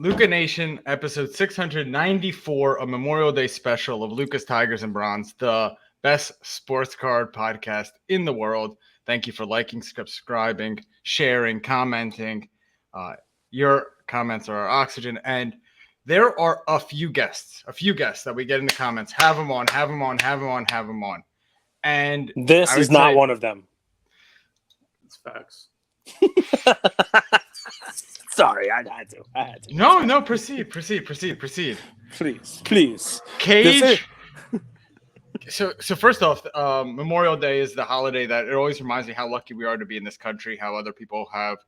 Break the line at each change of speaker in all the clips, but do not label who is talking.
Luca Nation, episode 694, a Memorial Day special of Lucas Tigers and Bronze, the best sports card podcast in the world. Thank you for liking, subscribing, sharing, commenting. Your comments are our oxygen. And there are a few guests that we get in the comments. Have them on, have them on, have them on, have them on. And
this is not one of them.
It's facts.
Sorry, I had to.
No, proceed.
Please.
Cage. So first off, Memorial Day is the holiday that it always reminds me how lucky we are to be in this country, how other people have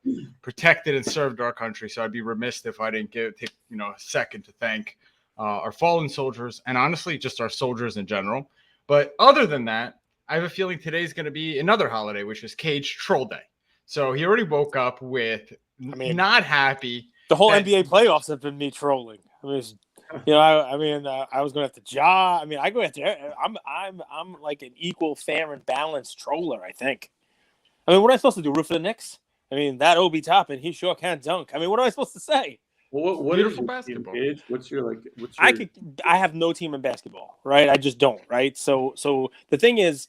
protected and served our country. So I'd be remiss if I didn't take a second to thank our fallen soldiers and honestly just our soldiers in general. But other than that, I have a feeling today's going to be another holiday, which is Cage Troll Day. So he already woke up with not happy.
The whole NBA playoffs have been me trolling. I was going after Ja. I go after. I'm like an equal, fair, and balanced troller. I think. What am I supposed to do? Root for the Knicks? That Obi Toppin, he sure can't dunk. What am I supposed to say?
Well, what beautiful basketball? Team, what's your
I have no team in basketball, right? I just don't, right? So the thing is,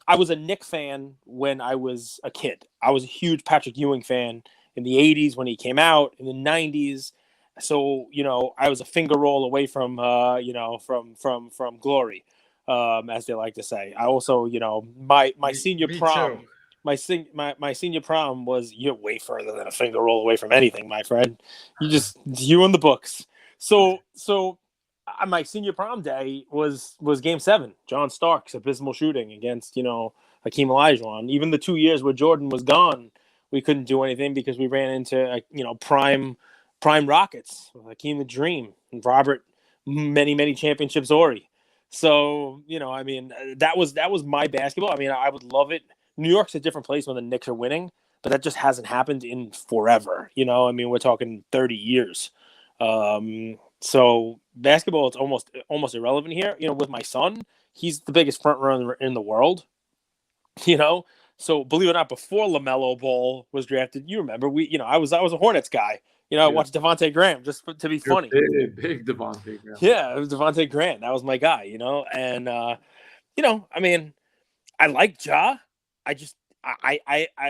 I was a Knicks fan when I was a kid. I was a huge Patrick Ewing fan in the 80s when he came out, in the 90s. So, I was a finger roll away from from glory, as they like to say. I also, my senior prom, my senior prom was, you're way further than a finger roll away from anything, my friend. You in the books. So my senior prom day was Game 7. John Starks abysmal shooting against Hakeem Olajuwon. Even the 2 years where Jordan was gone, we couldn't do anything because we ran into prime Rockets, Hakeem the Dream, and Robert many championships Ori. So that was my basketball. I would love it. New York's a different place when the Knicks are winning, but that just hasn't happened in forever. We're talking 30 years. So basketball is almost irrelevant here. With my son, he's the biggest front runner in the world. So believe it or not, before LaMelo Ball was drafted, you remember I was a Hornets guy. I watched Devontae Graham just to be funny.
Big Devontae Graham.
Yeah, it was Devontae Graham. That was my guy. And I like Ja. I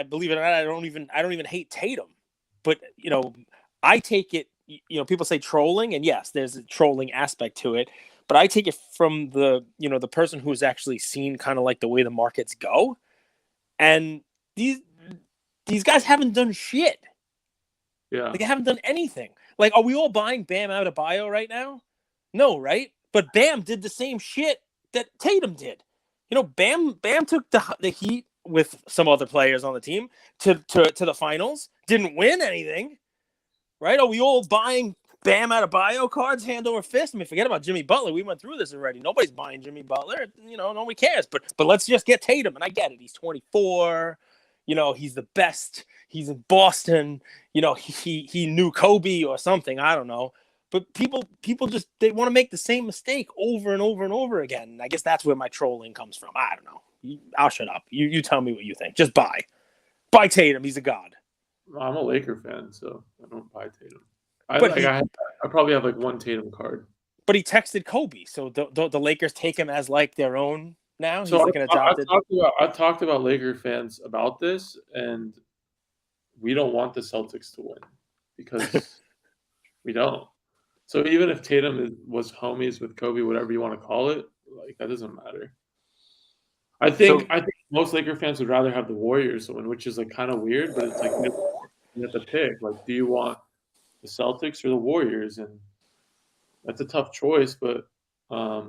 believe it or not, I don't even hate Tatum, but I take it. People say trolling, and yes, there's a trolling aspect to it, but I take it from the person who's actually seen kind of like the way the markets go, and these guys haven't done shit.
Yeah,
they haven't done anything. Are we all buying Bam Adebayo right now? No, right? But Bam did the same shit that Tatum did. Bam took the Heat with some other players on the team to the finals, didn't win anything. Right? Are we all buying Bam Adebayo cards hand over fist? Forget about Jimmy Butler. We went through this already. Nobody's buying Jimmy Butler. Nobody cares. But let's just get Tatum. And I get it. He's 24. He's the best. He's in Boston. He knew Kobe or something. I don't know. But people just, they want to make the same mistake over and over and over again. And I guess that's where my trolling comes from. I don't know. I'll shut up. You tell me what you think. Just buy Tatum. He's a god.
I'm a Laker fan, so I don't buy Tatum. I probably have one Tatum card.
But he texted Kobe, so the Lakers take him as their own now. He's
so
adopted.
I talked about Laker fans about this, and we don't want the Celtics to win because we don't. So even if Tatum was homies with Kobe, whatever you want to call it, that doesn't matter. I think most Laker fans would rather have the Warriors win, which is kind of weird, but it's you have to pick. Do you want the Celtics or the Warriors? And that's a tough choice, but I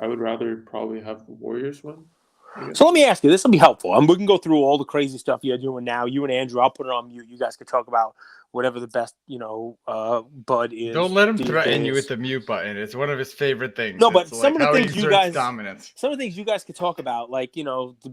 would rather probably have the Warriors win.
So let me ask you, this will be helpful. We can go through all the crazy stuff you're doing now. You and Andrew, I'll put it on mute. You guys could talk about whatever the best, Bud is.
Don't let him threaten you with the mute button. It's one of his favorite things.
No, but some of the things
dominance.
Some of the things you guys could talk about, the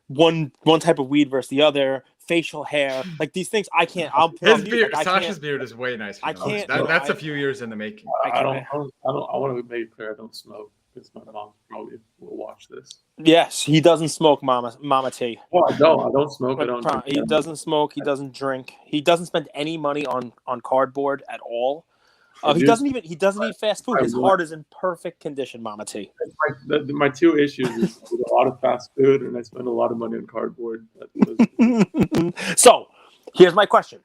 one type of weed versus the other, facial hair, these things. I can't.
His beard, Sasha's beard is way nicer.
I can't.
That's a few years in the making.
I want to make it clear I don't smoke. because my mom probably will watch this.
Yes, he doesn't smoke, Mama T.
Well, I don't smoke. I don't.
He doesn't smoke. He doesn't drink. He doesn't spend any money on cardboard at all. He doesn't eat fast food. His heart is in perfect condition, Mama T.
My two issues is a lot of fast food, and I spend a lot of money on cardboard.
So, here's my question.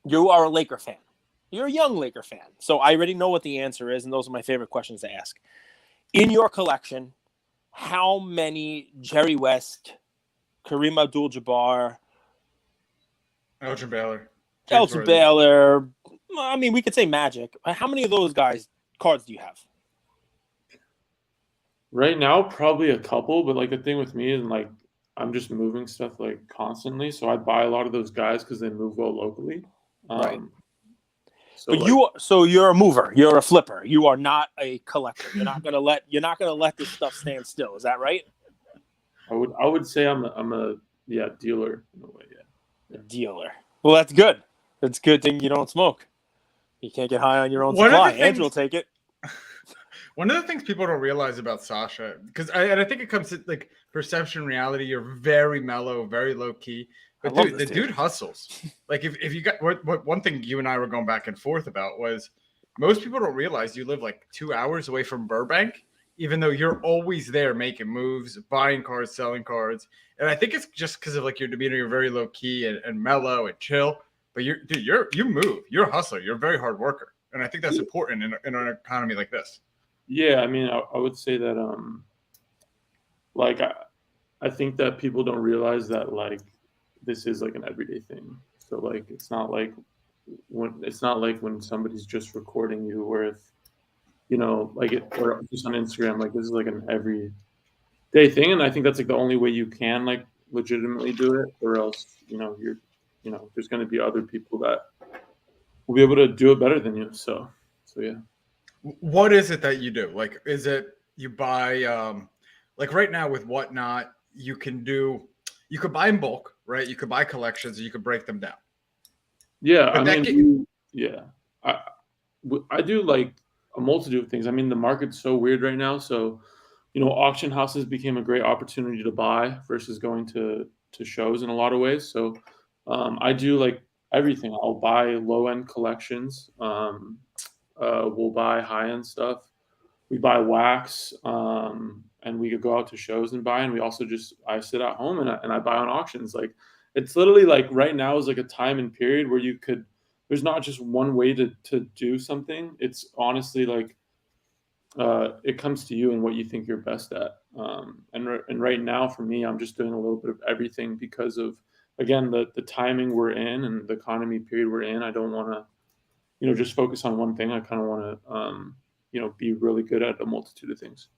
You are a Laker fan. You're a young Laker fan. So I already know what the answer is, and those are my favorite questions to ask. In your collection, how many Jerry West, Kareem Abdul-Jabbar,
Elgin Baylor,
I mean, we could say Magic. How many of those guys cards do you have?
Right now, probably a couple, but like the thing with me is like I'm just moving stuff like constantly, so I buy a lot of those guys because they move well locally.
Right.
So
but
like,
you're a mover. You're a flipper. You are not a collector. You're not gonna let this stuff stand still. Is that right?
I would say I'm a dealer in a way. Yeah.
A dealer. Well, that's good. It's a good thing you don't smoke. You can't get high on your own supply. Andrew will take it.
One of the things people don't realize about Sasha, because I think it comes to like perception, reality. You're very mellow, very low key. But dude hustles. Like if you got what one thing you and I were going back and forth about was most people don't realize you live like 2 hours away from Burbank, even though you're always there making moves, buying cards, selling cards. And I think it's just because of like your demeanor. You're very low key and mellow and chill. But you move. You're a hustler. You're a very hard worker, and I think that's important in an economy like this.
Yeah, I mean, I would say that like I think that people don't realize that like this is like an everyday thing. So like it's not like when somebody's just recording you, where if like it or just on Instagram, like this is like an everyday thing, and I think that's like the only way you can like legitimately do it, or else there's going to be other people that will be able to do it better than you. So yeah.
What is it that you do? Like, is it you buy like right now with Whatnot, you could buy in bulk, right? You could buy collections and you could break them down.
Yeah, I do like a multitude of things. I mean, the market's so weird right now. So, auction houses became a great opportunity to buy versus going to shows in a lot of ways. So I do like everything. I'll buy low-end collections. We'll buy high-end stuff. We buy wax, and we could go out to shows and buy. And we also I sit at home and I buy on auctions. Like it's literally like right now is like a time and period where there's not just one way to do something. It's honestly like it comes to you and what you think you're best at. And right now for me, I'm just doing a little bit of everything because of, again, the timing we're in and the economy period we're in. I don't want to, just focus on one thing. I kind of want to, be really good at a multitude of things.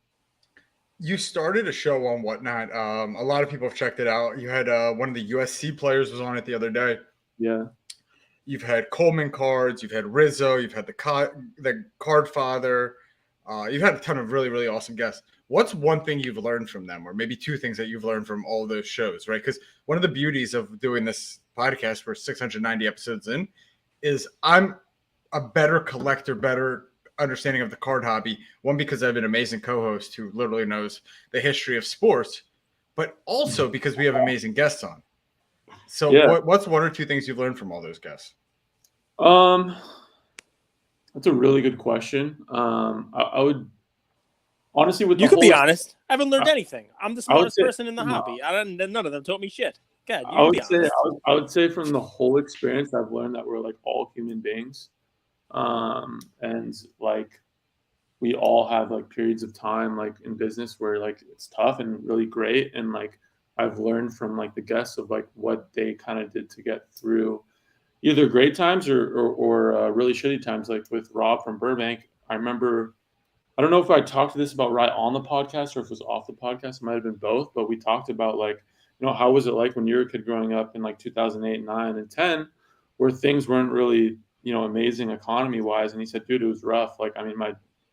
You started a show on Whatnot. A lot of people have checked it out. You had one of the USC players was on it the other day.
Yeah.
You've had Coleman cards. You've had Rizzo. You've had the Card Father. You've had a ton of really, really awesome guests. What's one thing you've learned from them, or maybe two things that you've learned from all those shows, right? Because one of the beauties of doing this podcast, we're 690 episodes in, is I'm a better collector, better understanding of the card hobby. One, because I have an amazing co-host who literally knows the history of sports, but also because we have amazing guests on. So yeah. What's one or two things you've learned from all those guests?
That's a really good question. I would honestly,
you could be honest. I haven't learned anything. I'm the smartest person in the hobby. None of them taught me shit. God,
I would say from the whole experience, I've learned that we're like all human beings, and like we all have like periods of time like in business where like it's tough and really great, and like I've learned from like the guests of like what they kind of did to get through either great times or really shitty times. Like with Rob from Burbank, I remember, I don't know if I talked to this about right on the podcast or if it was off the podcast. It might have been both, but we talked about like, how was it like when you were a kid growing up in like 2008, 9, and 10, where things weren't really, amazing economy wise. And he said, dude, it was rough. Like, I mean,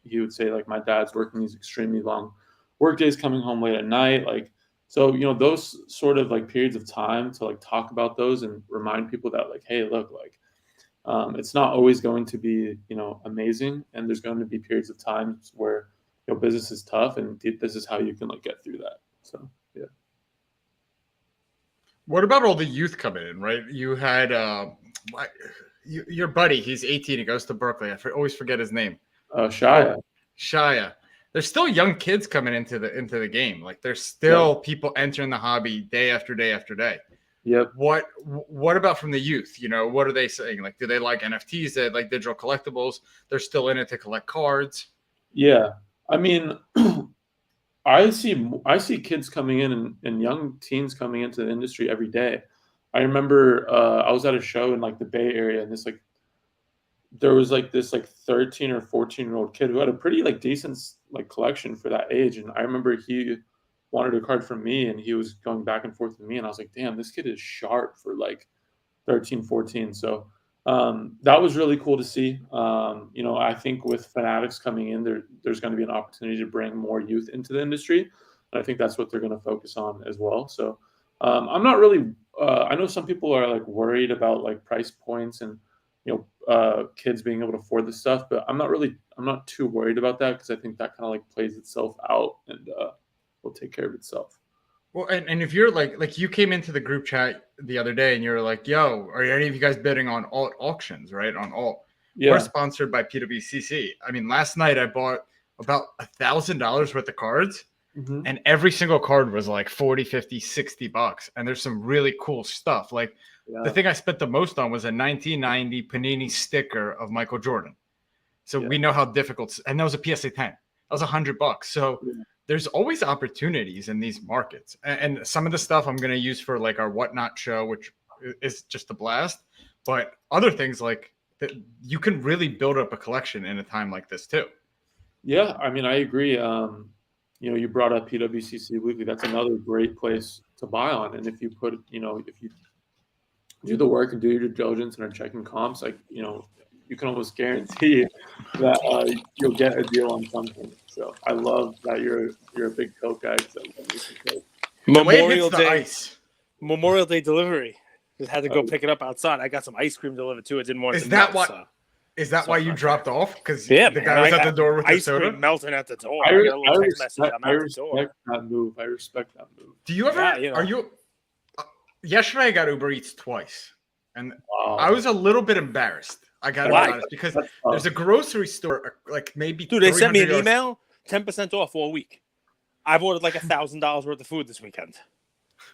he would say like my dad's working these extremely long work days, coming home late at night. Like, so, those sort of like periods of time to like talk about those and remind people that like, hey, look, like, it's not always going to be, amazing. And there's going to be periods of times where business is tough, and this is how you can like get through that. So yeah.
What about all the youth coming in, right? You had your buddy, he's 18, he goes to Berkeley. Always forget his name.
Shia.
Shia. There's still young kids coming into the game. Like there's still people entering the hobby day after day after day.
Yep.
What about from the youth? You know, what are they saying? Like, do they like NFTs? They like digital collectibles? They're still in it to collect cards.
Yeah, I mean, I see kids coming in and young teens coming into the industry every day. I remember I was at a show in like the Bay Area, and there was like this like 13 or 14-year-old kid who had a pretty like decent like collection for that age, and I remember he wanted a card from me, and he was going back and forth with me, and I was like, damn, this kid is sharp for like 13, 14. So that was really cool to see. I think with Fanatics coming in, there's going to be an opportunity to bring more youth into the industry, and I think that's what they're going to focus on as well. So I'm not really. I know some people are like worried about like price points and kids being able to afford this stuff, but I'm not too worried about that, because I think that kind of like plays itself out and will take care of itself.
Well, and if you're like you came into the group chat the other day and you're like, yo, are any of you guys bidding on alt auctions, right? On alt.
Yeah.
We're sponsored by PWCC. I mean, last night I bought about $1,000 worth of cards, and every single card was like 40, 50, 60 bucks. And there's some really cool stuff. Like the thing I spent the most on was a 1990 Panini sticker of Michael Jordan. So we know how difficult, and that was a PSA 10. That was $100. So there's always opportunities in these markets. And some of the stuff I'm going to use for like our Whatnot show, which is just a blast. But other things like that, you can really build up a collection in a time like this too.
Yeah, I mean, I agree. You brought up PWCC Weekly. That's another great place to buy on. And if you if you do the work and do your due diligence and are checking comps, like, you can almost guarantee that you'll get a deal on something. So I love that you're a big Coke guy. So
Memorial Day delivery. Just had to go pick it up outside. I got some ice cream delivered too. It didn't want to.
Is that why you dropped off? Because
the
guy was at the door with the soda?
Ice cream melting at the door.
I respect that move. I respect that move.
Do you ever? Are you? Yesterday I got Uber Eats twice, and I was a little bit embarrassed. I got to be honest, because there's a grocery store like maybe.
Dude, they sent me an email, 10% off all week. I've ordered like $1,000 worth of food this weekend.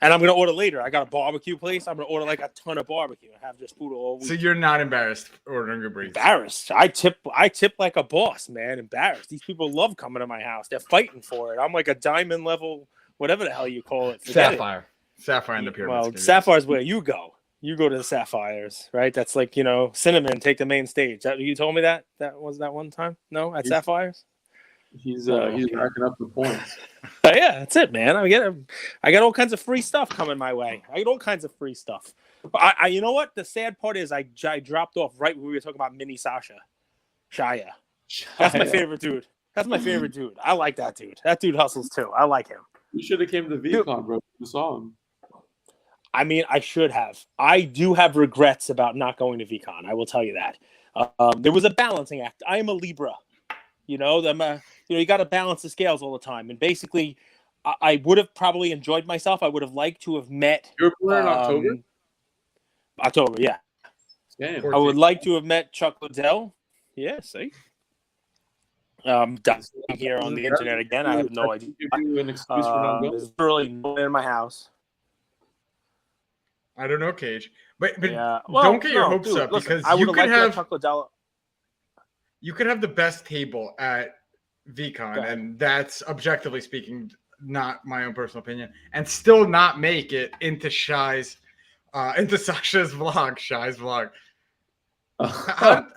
And I'm going to order later. I got a barbecue place. I'm going to order like a ton of barbecue and have just food all week.
So you're not embarrassed ordering Uber Eats?
Embarrassed. I tip like a boss, man. Embarrassed. These people love coming to my house. They're fighting for it. I'm like a diamond level, whatever the hell you call it.
Sapphire in the pyramid.
Well, Sapphire's where you go. You go to the Sapphires, right? That's like, Cinnamon, take the main stage. You told me that? That was that one time? No, at Sapphires?
He's racking up the points.
Yeah, that's it, man. I got all kinds of free stuff coming my way. I get all kinds of free stuff. I you know what? The sad part is I dropped off right when we were talking about Mini Shia. That's my favorite dude. I like that dude. That dude hustles too. I like him.
You should have came to VCon, bro. You saw him.
I mean, I should have. I do have regrets about not going to VCon. I will tell you that. There was a balancing act. I am a Libra. You got to balance the scales all the time. And basically, I would have probably enjoyed myself. I would have liked to have met.
You were born in October?
October, yeah.
Damn.
I would like to have met Chuck Liddell. Yeah, see? Down here on the internet again. I have no idea.
An excuse for not going?
There's literally no one in my house.
I don't know, Cage. But
yeah.
Don't get your hopes up, because you could have
Chuck Liddell.
You could have the best table at VCon, and that's objectively speaking not my own personal opinion, and still not make it into Sasha's vlog.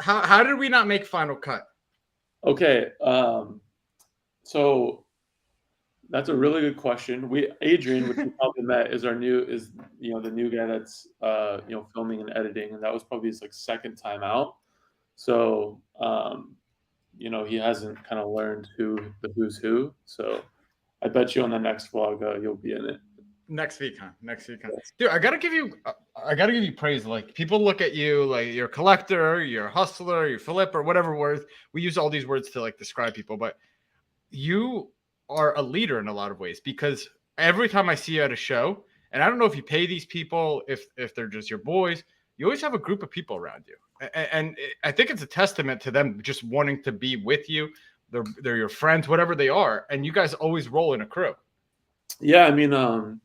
How did we not make Final Cut?
Okay, so that's a really good question. Adrian, which we probably met, is the new guy that's filming and editing, and that was probably his like second time out. So he hasn't kind of learned who's who. So I bet you on the next vlog you'll be in it.
Next VCon. Dude, I gotta give you praise. Like, people look at you like you're a collector, you're a hustler, you're flipper, whatever words we use. All these words to like describe people, but you are a leader in a lot of ways, because every time I see you at a show, and I don't know if you pay these people, if they're just your boys, you always have a group of people around you. And I think it's a testament to them just wanting to be with you. They're your friends, whatever they are, and you guys always roll in a crew.
Yeah, I mean,
Gonna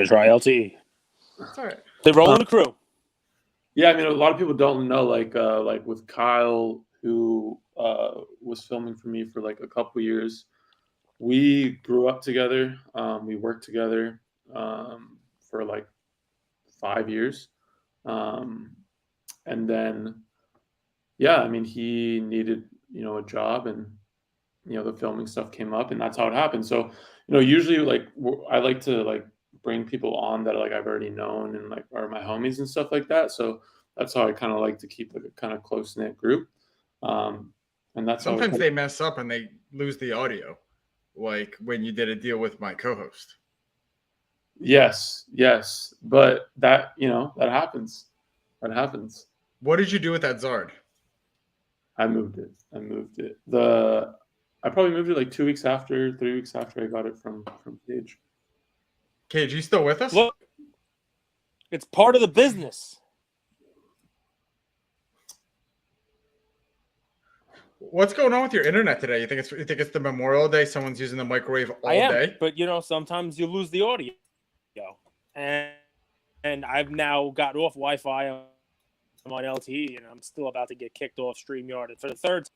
try LTE.
That's all right.
They roll in the crew.
yeah, I mean, a lot of people don't know, like with Kyle, who was filming for me for like a couple years. We grew up together. We worked together for like 5 years, and then, yeah, I mean, he needed a job, and the filming stuff came up, and that's how it happened. So usually like I like to like bring people on that like I've already known and like are my homies and stuff like that. So that's how I kind of like to keep like a kind of close knit group. And that's
Sometimes they mess up and they lose the audio, like when you did a deal with my co-host.
Yes, but that that happens. That happens.
What did you do with that Zard?
I moved it. I probably moved it like 3 weeks after I got it from Cage.
Cage, you still with us?
Look, it's part of the business.
What's going on with your internet today? You think it's the Memorial Day? Someone's using the microwave all day?
But sometimes you lose the audio, and I've now got off Wi-Fi. I'm on LTE, and I'm still about to get kicked off StreamYard for the third time.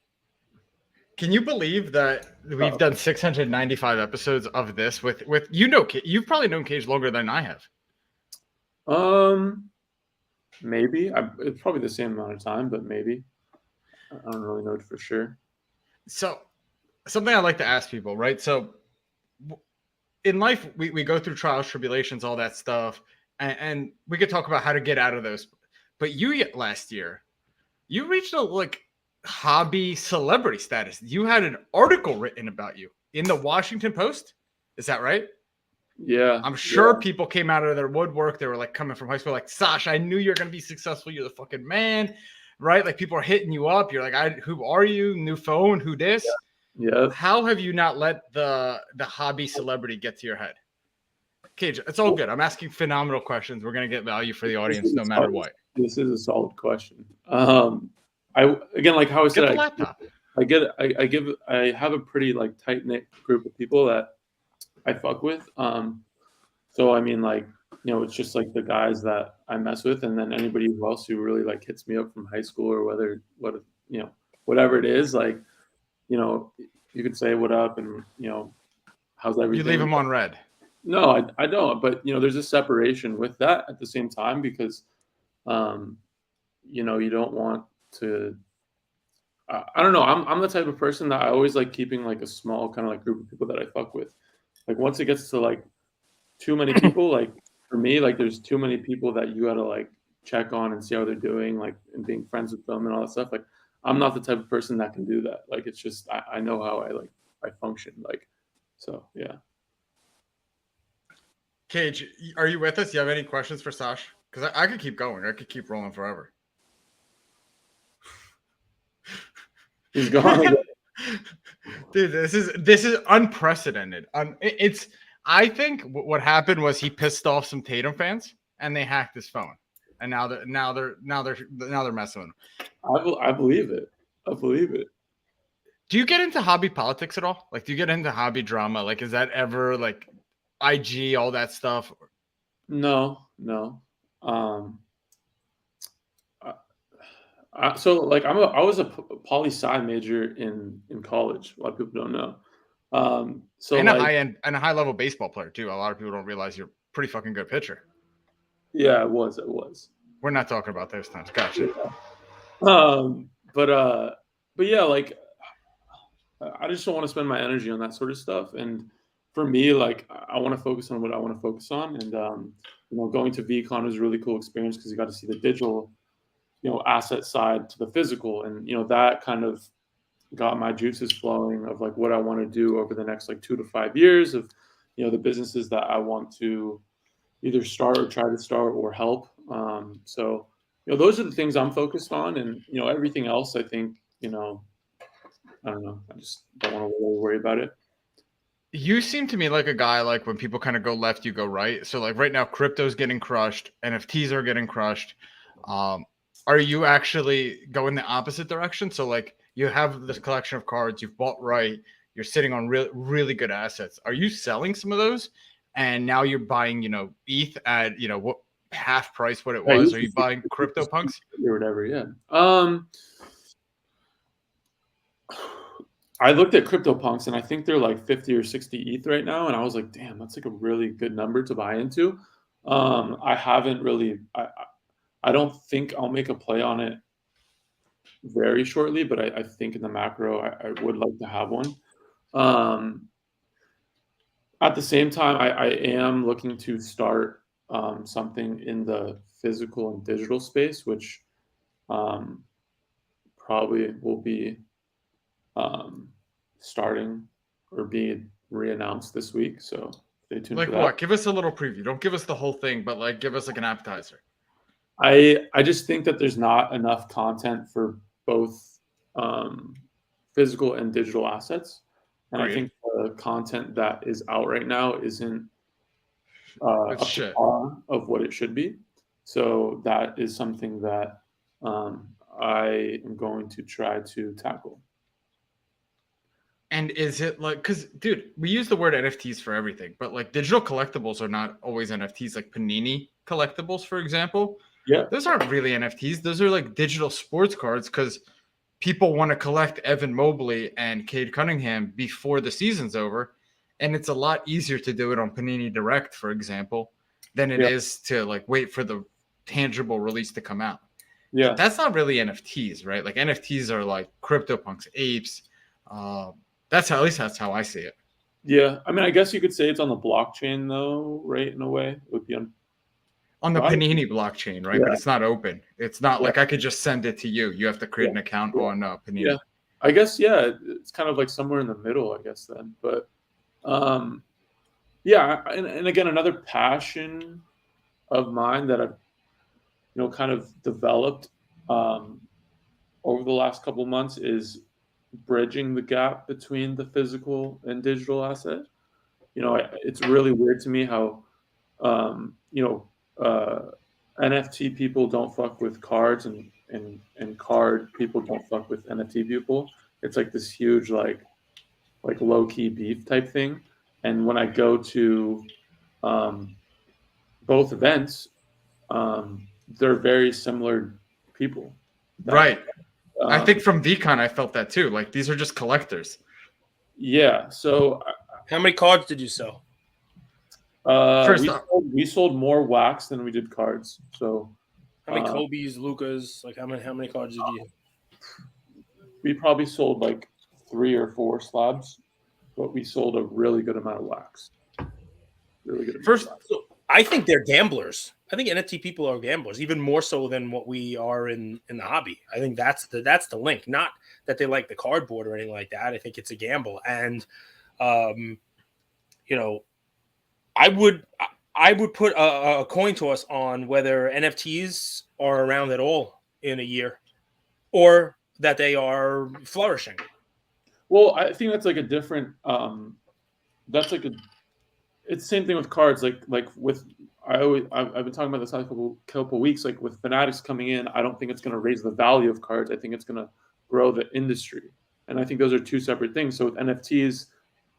Can you believe that we've done 695 episodes of this with you've probably known Cage longer than I have.
Maybe it's probably the same amount of time, but maybe I don't really know for sure.
So something I like to ask people, right? So in life, we go through trials, tribulations, all that stuff, and we could talk about how to get out of those. But last year, you reached a hobby celebrity status. You had an article written about you in the Washington Post. Is that right?
Yeah.
I'm sure people came out of their woodwork. They were like coming from high school, like, Sash, I knew you're going to be successful. You're the fucking man, right? Like people are hitting you up. You're like, who are you? New phone? Who this?
Yeah.
How have you not let the hobby celebrity get to your head? Cage, it's all good. I'm asking phenomenal questions. We're going to get value for the audience no matter what.
This is a solid question. Again, like how I said,
get the laptop.
I have a pretty like tight knit group of people that I fuck with. So I mean, like it's just like the guys that I mess with, and then anybody else who really like hits me up from high school or whatever it is, like you could say what up and how's everything.
You leave them on red.
No, I don't. But there's a separation with that at the same time because you don't want to. I don't know. I'm the type of person that I always like keeping like a small kind of like group of people that I fuck with. Like once it gets to like too many people, like for me, like there's too many people that you gotta like check on and see how they're doing, like and being friends with them and all that stuff. Like I'm not the type of person that can do that. Like it's just I know how I function. Like so yeah.
Cage, are you with us? Do you have any questions for Sash? Because I could keep going. I could keep rolling forever.
He's gone.
Dude, this is unprecedented. I think what happened was he pissed off some Tatum fans and they hacked his phone, and now they're messing with him.
I believe it. I believe it.
Do you get into hobby politics at all? Like, do you get into hobby drama? Like, is that ever like IG, all that stuff?
No. So like I was a poli sci major in college. A lot of people don't know. So
and
like,
a high end and a high level baseball player too. A lot of people don't realize you're a pretty fucking good pitcher.
Yeah, it was.
We're not talking about those times. Gotcha.
But yeah, like I just don't want to spend my energy on that sort of stuff. And for me, like I want to focus on what I want to focus on. And going to VCon was a really cool experience because you got to see the digital asset side to the physical, and that kind of got my juices flowing of like what I want to do over the next like 2 to 5 years of the businesses that I want to either start or try to start or help. So those are the things I'm focused on, and everything else I think I don't know. I just don't want to really worry about it.
You seem to me like a guy like when people kind of go left, you go right. So like right now, crypto's getting crushed, NFTs are getting crushed. Are you actually going the opposite direction? So like you have this collection of cards, you've bought right, you're sitting on really good assets. Are you selling some of those, and now you're buying, ETH at what half price what it
Yeah,
was? Are you buying crypto punks?
or whatever? Yeah. I looked at CryptoPunks and I think they're like 50 or 60 ETH right now, and I was like, damn, that's like a really good number to buy into. I haven't really. I don't think I'll make a play on it very shortly, but I think in the macro, I would like to have one. At the same time, I am looking to start something in the physical and digital space, which probably will be starting or be re-announced this week. So stay tuned
Like
for that.
what? Give us a little preview. Don't give us the whole thing, but like give us like an appetizer.
I just think that there's not enough content for both physical and digital assets, and I think the content that is out right now isn't up to par of what it should be. So that is something that I am going to try to tackle.
And is it like, because dude, we use the word NFTs for everything, but like digital collectibles are not always NFTs. Like Panini collectibles, for example,
Yeah,
those aren't really NFTs. Those are like digital sports cards because people want to collect Evan Mobley and Cade Cunningham before the season's over. And it's a lot easier to do it on Panini Direct, for example, than it is to like wait for the tangible release to come out.
yeah.
That's not really NFTs, right? Like NFTs are like CryptoPunks, apes. That's how I see it.
Yeah, I mean, I guess you could say it's on the blockchain, though, right? In a way, it would be
on the Panini blockchain, right?
Yeah.
But it's not open. It's not like I could just send it to you. You have to create an account on Panini.
Yeah, I guess it's kind of like somewhere in the middle, I guess then. But yeah, and again, another passion of mine that I've kind of developed over the last couple of months is bridging the gap between the physical and digital asset. It's really weird to me how NFT people don't fuck with cards and card people don't fuck with NFT people. It's like this huge like low key beef type thing. And when I go to both events, they're very similar people.
Right. I think from VCon I felt that too. Like these are just collectors.
Yeah. So
how many cards did you sell?
We sold more wax than we did cards. So
how many Kobe's, Lucas? Like how many cards did you?
We probably sold like 3 or 4 slabs, but we sold a really good amount of wax. Really good.
So I think they're gamblers. I think NFT people are gamblers, even more so than what we are in the hobby. I think that's the link. Not that they like the cardboard or anything like that. I think it's a gamble, and I would put a coin toss on whether NFTs are around at all in a year, or that they are flourishing.
Well, I think that's like a different. That's like it's the same thing with cards. Like with I've been talking about this last couple weeks. Like with Fanatics coming in, I don't think it's going to raise the value of cards. I think it's going to grow the industry, and I think those are two separate things. So with NFTs,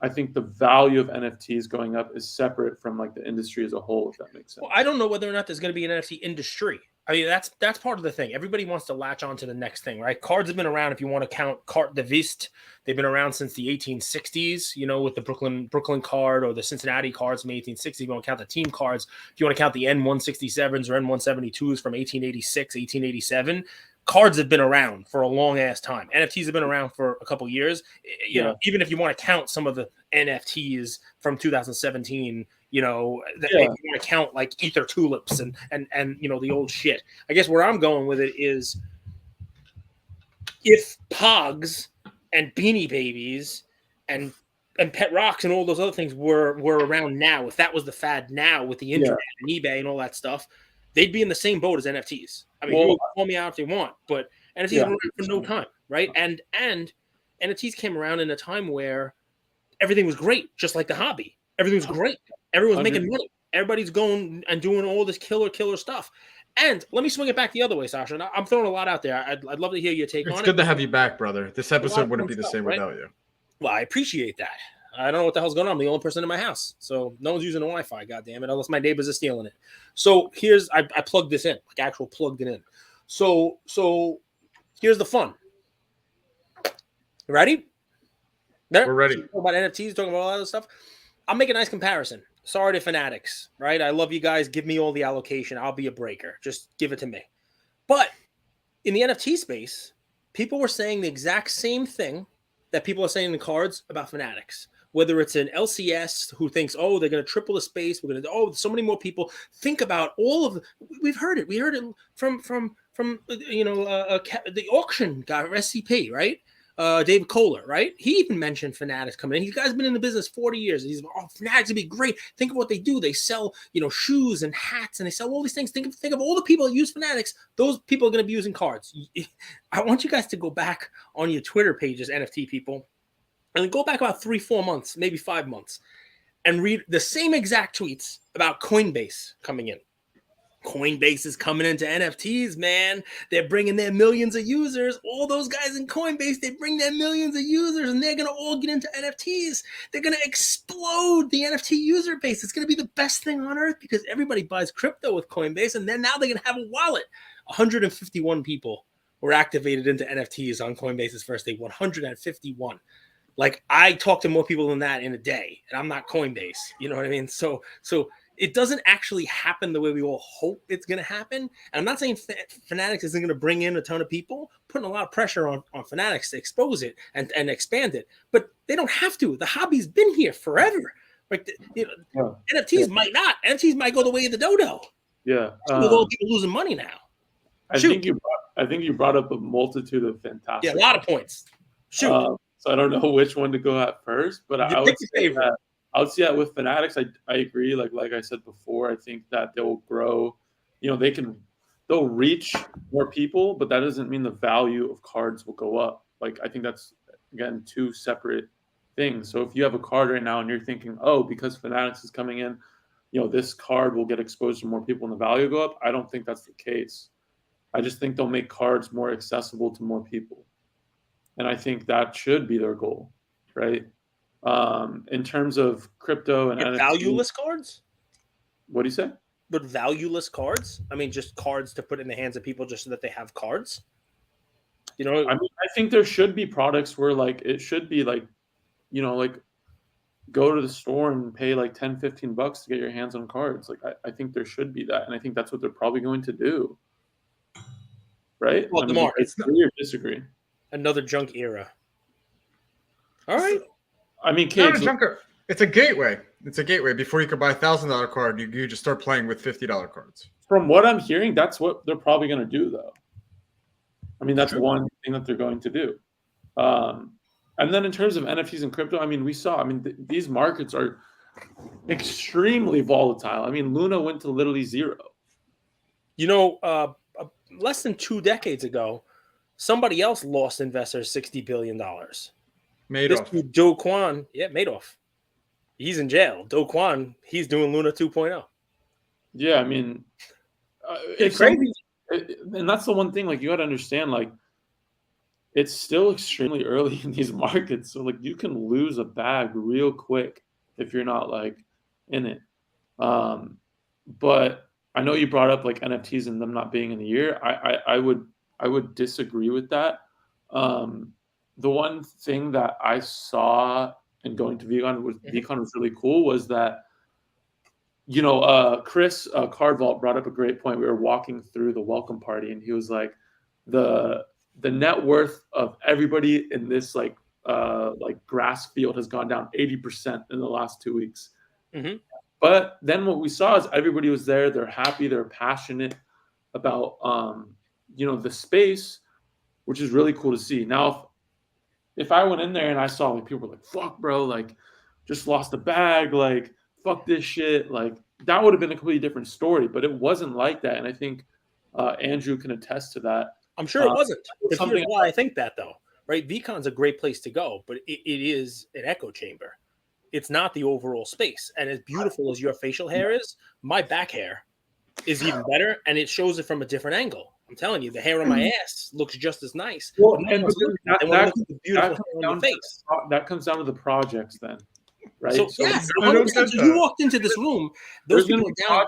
I think the value of NFTs going up is separate from like the industry as a whole, if that makes sense.
Well, I don't know whether or not there's going to be an NFT industry. I mean, that's part of the thing. Everybody wants to latch on to the next thing, right? Cards have been around. If you want to count Carte de Visite, they've been around since the 1860s, with the Brooklyn card or the Cincinnati cards from the 1860s. If you want to count the team cards, if you want to count the N167s or N172s from 1886, 1887, cards have been around for a long ass time. NFTs have been around for a couple years. Even if you want to count some of the NFTs from 2017, if you want to count like Ether tulips and the old shit. I guess where I'm going with it is if Pogs and Beanie Babies and Pet Rocks and all those other things were around now, if that was the fad now with the internet and eBay and all that stuff, they'd be in the same boat as NFTs. I mean, you can call me out if they want, but NFTs have been around for no time, right? And NFTs came around in a time where everything was great, just like the hobby. Everything was great. Everyone's making money. Everybody's going and doing all this killer stuff. And let me swing it back the other way, Sasha. And I'm throwing a lot out there. I'd love to hear your take on it.
It's good to have you back, brother. This episode wouldn't be the same without you.
Well, I appreciate that. I don't know what the hell's going on. I'm the only person in my house. So no one's using the Wi-Fi, goddammit, unless my neighbors are stealing it. So I plugged this in, like actual plugged it in. So here's the fun. Ready?
We're ready.
Talking about NFTs, talking about all that other stuff. I'll make a nice comparison. Sorry to Fanatics, right? I love you guys. Give me all the allocation. I'll be a breaker. Just give it to me. But in the NFT space, people were saying the exact same thing that people are saying in cards about Fanatics. Whether it's an LCS who thinks, oh, they're going to triple the space. We're going to, so many more people. Think about all of we've heard it. We heard it from the auction guy, SCP, right? David Kohler, right? He even mentioned Fanatics coming in. These guys have been in the business 40 years. He's Fanatics would be great. Think of what they do. They sell, shoes and hats, and they sell all these things. Think of all the people that use Fanatics. Those people are going to be using cards. I want you guys to go back on your Twitter pages, NFT people, and go back about 3-4 months, maybe 5 months, and read the same exact tweets about Coinbase coming in. Coinbase is coming into NFTs, man. They're bringing their millions of users. All those guys in Coinbase, they bring their millions of users, and they're going to all get into NFTs. They're going to explode the NFT user base. It's going to be the best thing on earth because everybody buys crypto with Coinbase, and then now they're going to have a wallet. 151 people were activated into NFTs on Coinbase's first day. 151. Like, I talk to more people than that in a day, and I'm not Coinbase. You know what I mean? So it doesn't actually happen the way we all hope it's going to happen. And I'm not saying Fanatics isn't going to bring in a ton of people, putting a lot of pressure on Fanatics to expose it and expand it. But they don't have to. The hobby's been here forever. Like, NFTs might not. NFTs might go the way of the dodo.
Yeah.
With all people losing money now.
I think you brought up a multitude of fantastic.
Yeah, a lot of points. Shoot.
So I don't know which one to go at first, but I would say that with Fanatics, I agree. Like I said before, I think that they'll grow. They'll reach more people, but that doesn't mean the value of cards will go up. Like, I think that's, again, two separate things. So if you have a card right now and you're thinking, oh, because Fanatics is coming in, this card will get exposed to more people and the value will go up. I don't think that's the case. I just think they'll make cards more accessible to more people. And I think that should be their goal, right? In terms of crypto and NFT,
valueless cards?
What do you say?
But valueless cards? I mean, just cards to put in the hands of people just so that they have cards? I mean,
I think there should be products where, like, it should be like, like, go to the store and pay like $10, $15 to get your hands on cards. Like, I think there should be that. And I think that's what they're probably going to do. Right?
Well, DeMar,
agree or disagree?
Another junk era. All right.
I mean,
it's a gateway. It's a gateway. Before you could buy $1,000 card, you just start playing with $50 cards.
From what I'm hearing, that's what they're probably going to do, though. I mean, that's one thing that they're going to do. And then in terms of NFTs and crypto, I mean, these markets are extremely volatile. I mean, Luna went to literally zero.
Less than 2 decades ago, somebody else lost investors $60 billion.
Madoff.
Do Kwon, Madoff. He's in jail. Do Kwon, he's doing Luna 2.0.
Yeah, I mean,
it's crazy.
And that's the one thing, like, you got to understand, like, it's still extremely early in these markets. So, like, you can lose a bag real quick if you're not, like, in it. But I know you brought up, like, NFTs and them not being in the year. I would disagree with that. The one thing that I saw in going to VCon was really cool was that, Chris Cardvault brought up a great point. We were walking through the welcome party, and he was like, the net worth of everybody in this like grass field has gone down 80% in the last 2 weeks.
Mm-hmm.
But then what we saw is everybody was there. They're happy. They're passionate about, the space, which is really cool to see. Now, if I went in there and I saw, like, people were like, fuck, bro, like, just lost a bag, like, fuck this shit, like, that would have been a completely different story. But it wasn't like that. And I think Andrew can attest to that.
I'm sure it wasn't. Here's why I think that, though. right? VCon's a great place to go, but it is an echo chamber. It's not the overall space. And as beautiful as your facial hair is, my back hair is even better, and it shows it from a different angle. I'm telling you, the hair on my ass looks just as nice.
Well,
But no
and
one's looking at it. They wanna look at the beautiful hair on your face.
that comes down to the projects then, right?
So yes,
I don't
100%.
get
So you
that.
walked into this room, those people are down.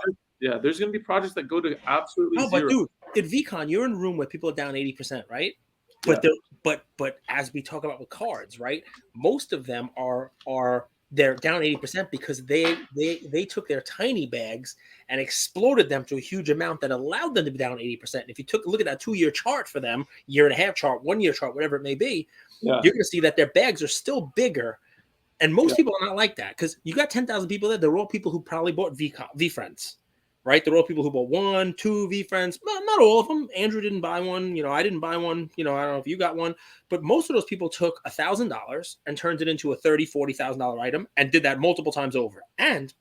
There's gonna be projects that go to absolutely
No, but
zero.
dude, at VCon, you're in a room where people are down 80%, right? But but as we talk about with cards, right? Most of them are they're down 80% because they took their tiny bags and exploded them to a huge amount that allowed them to be down 80%. If you took a look at that 2-year chart for them, year and a half chart, 1-year chart, whatever it may be, you're going to see that their bags are still bigger. And most people are not like that because you got 10,000 people there. They're all people who probably bought VFriends, right? They're all people who bought 1, 2 VFriends. Well, not all of them. Andrew didn't buy one. I didn't buy one. I don't know if you got one. But most of those people took $1,000 and turned it into a $30,000, $40,000 item and did that multiple times over. And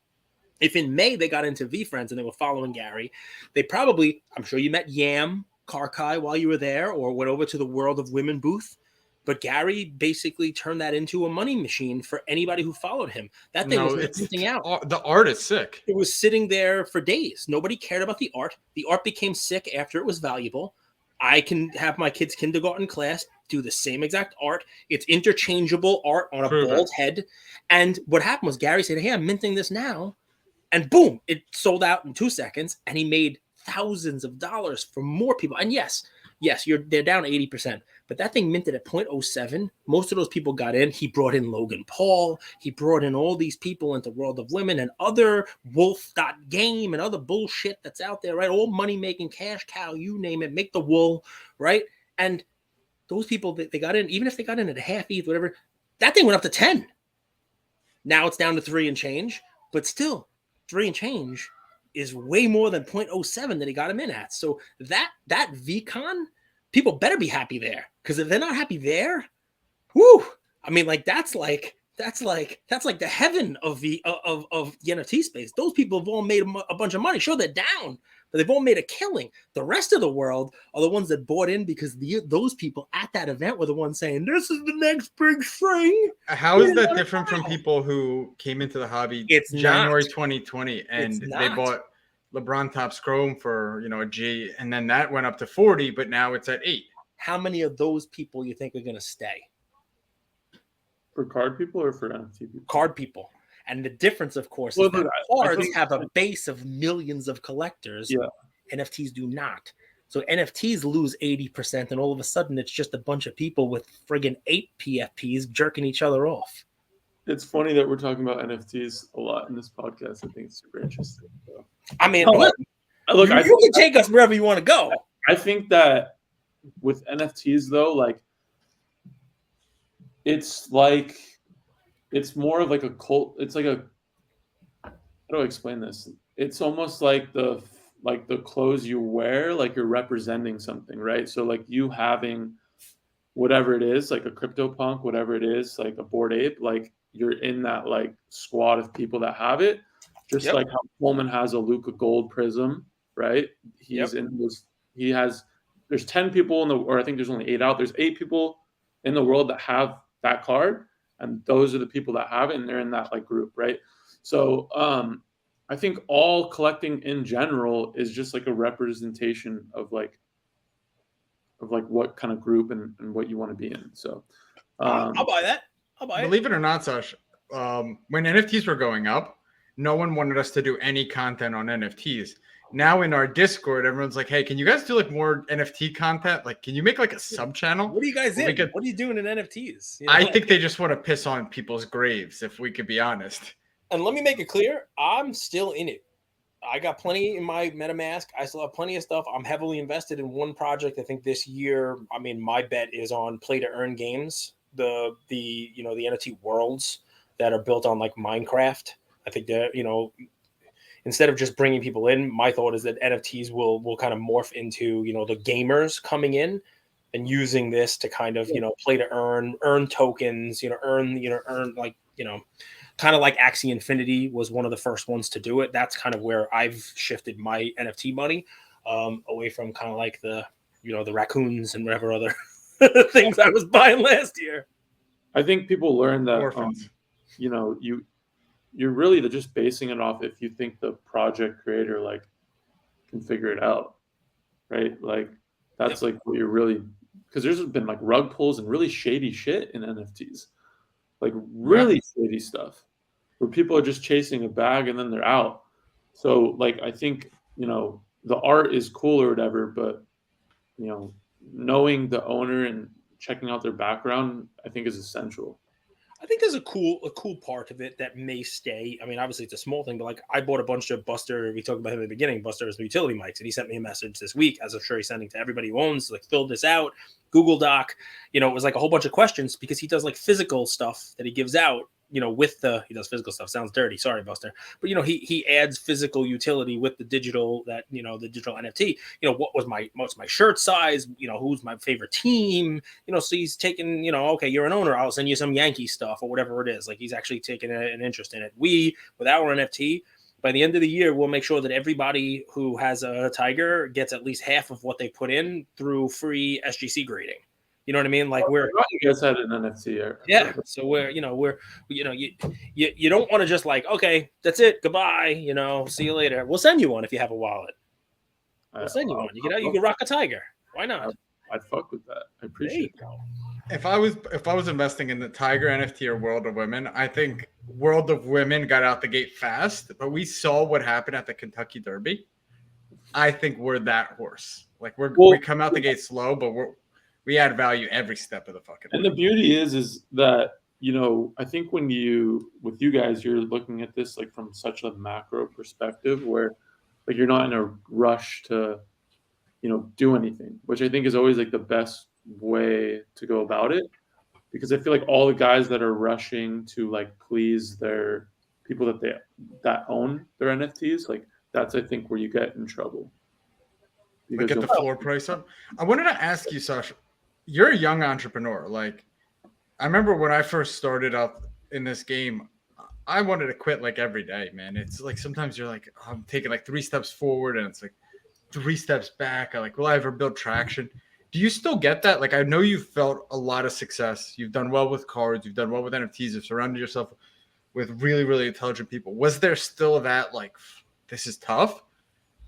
if in May they got into VFriends and they were following Gary, they probably, I'm sure you met Yam Karkai while you were there or went over to the World of Women booth. But Gary basically turned that into a money machine for anybody who followed him. That thing was printing out.
The art is sick.
It was sitting there for days. Nobody cared about the art. The art became sick after it was valuable. I can have my kids' kindergarten class do the same exact art. It's interchangeable art on a bald head. And what happened was Gary said, hey, I'm minting this now. And boom, it sold out in 2 seconds. And he made thousands of dollars for more people. And yes, they're down 80%. But that thing minted at 0.07. Most of those people got in. He brought in Logan Paul. He brought in all these people into World of Women and other wolf.game and other bullshit that's out there, right? All money-making, cash cow, you name it, make the wool, right? And those people, they got in, even if they got in at a half ETH, whatever, that thing went up to 10. Now it's down to 3 and change. But still, 3 and change is way more than 0.07 that he got him in at. So that VCon, people better be happy there. Because if they're not happy there, whoo! I mean, like that's like the heaven of the NFT space. Those people have all made a bunch of money. Sure, they're down, but they've all made a killing. The rest of the world are the ones that bought in because those people at that event were the ones saying, "This is the next big thing."
How is that different from people who came into the hobby January 2020 and they bought LeBron Topps Chrome for a G, and then that went up to 40, but now it's at 8.
How many of those people you think are going to stay?
For card people or for NFT people?
Card people. And the difference, of course, is that cards have a base of millions of collectors.
Yeah.
NFTs do not. So NFTs lose 80%, and all of a sudden it's just a bunch of people with friggin' 8 PFPs jerking each other off.
It's funny that we're talking about NFTs a lot in this podcast. I think it's super interesting. So.
I mean,
look,
you can take us wherever you want to go.
I think that with NFTs, though, like it's more of like a cult. It's like how do I explain this? It's almost like the clothes you wear, like you're representing something, right? So like you having whatever it is, like a CryptoPunk, whatever it is, like a Bored Ape, like you're in that like squad of people that have it. Just like how Coleman has a Luca Gold Prism, right? He's in those. There's 10 people or I think there's only 8 out. There's 8 people in the world that have that card, and those are the people that have it, and they're in that like group, right? So I think all collecting in general is just like a representation of what kind of group and what you want to be in. So
I'll buy that.
Believe it or not, Sash, when NFTs were going up, no one wanted us to do any content on NFTs. Now in our Discord, everyone's like, hey, can you guys do like more NFT content? Like, can you make like a sub channel?
What are you guys in? What are you doing in NFTs?
I think they just want to piss on people's graves, if we could be honest.
And let me make it clear, I'm still in it. I got plenty in my MetaMask. I still have plenty of stuff. I'm heavily invested in one project. I think this year, I mean, my bet is on play to earn games, the NFT worlds that are built on like Minecraft. I think that, instead of just bringing people in, my thought is that NFTs will kind of morph into, the gamers coming in and using this to kind of, play to earn tokens, earn kind of like Axie Infinity was one of the first ones to do it. That's kind of where I've shifted my NFT money away from kind of like the raccoons and whatever other things I was buying last year.
I think people learn that
Orphans.
you're really just basing it off if you think the project creator like can figure it out, right? Like that's like what you're really, because there's been like rug pulls and really shady shit in NFTs, like really shady stuff where people are just chasing a bag and then they're out. So like I think the art is cool or whatever, but knowing the owner and checking out their background I think is essential.
I think there's a cool part of it that may stay. I mean, obviously it's a small thing, but like I bought a bunch of Buster. We talked about him at the beginning. Buster's utility mics, and he sent me a message this week, as I'm sure he's sending to everybody who owns. Like, fill this out, Google Doc. It was like a whole bunch of questions because he does like physical stuff that he gives out. With he does physical stuff. Sounds dirty. Sorry, Buster. But he adds physical utility with the digital the digital NFT. What's my shirt size? Who's my favorite team? So he's taking, okay, you're an owner. I'll send you some Yankee stuff or whatever it is. Like he's actually taking an interest in it. We, with our NFT, by the end of the year, we'll make sure that everybody who has a Tiger gets at least half of what they put in through free SGC grading. You know what I mean? Like
you guys had an NFT.
Yeah. So we're you don't want to just like, okay, that's it. Goodbye. See you later. We'll send you one if you have a wallet. We'll send you one. You can rock a Tiger. Why not?
I'd fuck with that. I appreciate it.
If I was investing in the Tiger NFT or World of Women, I think World of Women got out the gate fast, but we saw what happened at the Kentucky Derby. I think we're that horse. Like we come out the gate slow, but we add value every step of the fucking way.
And the beauty is that, I think with you guys, you're looking at this like from such a macro perspective where like you're not in a rush to, do anything, which I think is always like the best way to go about it. Because I feel like all the guys that are rushing to like please their people that own their NFTs, like that's I think where you get in trouble.
Like get the floor price up. I wanted to ask you, Sasha. You're a young entrepreneur. Like, I remember when I first started out in this game, I wanted to quit like every day, man. It's like sometimes you're like, I'm taking like 3 steps forward and it's like 3 steps back. I'm like, will I ever build traction? Do you still get that? Like, I know you've felt a lot of success. You've done well with cards. You've done well with NFTs. You've surrounded yourself with really, really intelligent people. Was there still that like, this is tough?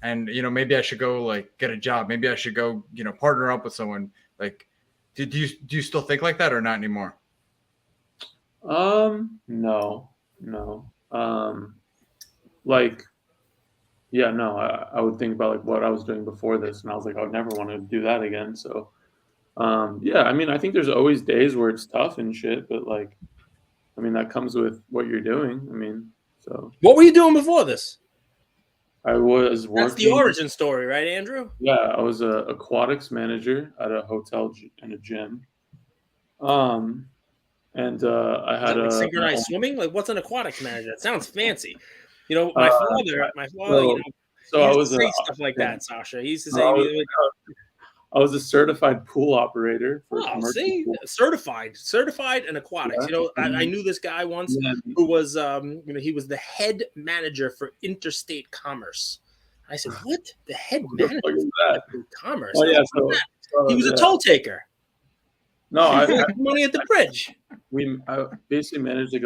And, maybe I should go like get a job. Maybe I should go, partner up with someone. Like, do you still think like that or not anymore?
No. I would think about like what I was doing before this, and I was like, I would never want to do that again. So, I mean, I think there's always days where it's tough and shit, but like, I mean, that comes with what you're doing. I mean, so.
What were you doing before this?
I was working.
That's the origin story, right, Andrew?
Yeah, I was a aquatics manager at a hotel and a gym. I had
like synchronized swimming. Like, what's an aquatics manager? That sounds fancy. My father.
So I was
say stuff like that, Sasha. He used to say,
I was a certified pool operator.
Certified and aquatics.
Yeah.
I knew this guy once who was, he was the head manager for interstate commerce. I said, what? The head manager for commerce?
Oh, yeah,
he was a toll taker.
No, I
money at the bridge.
I basically managed like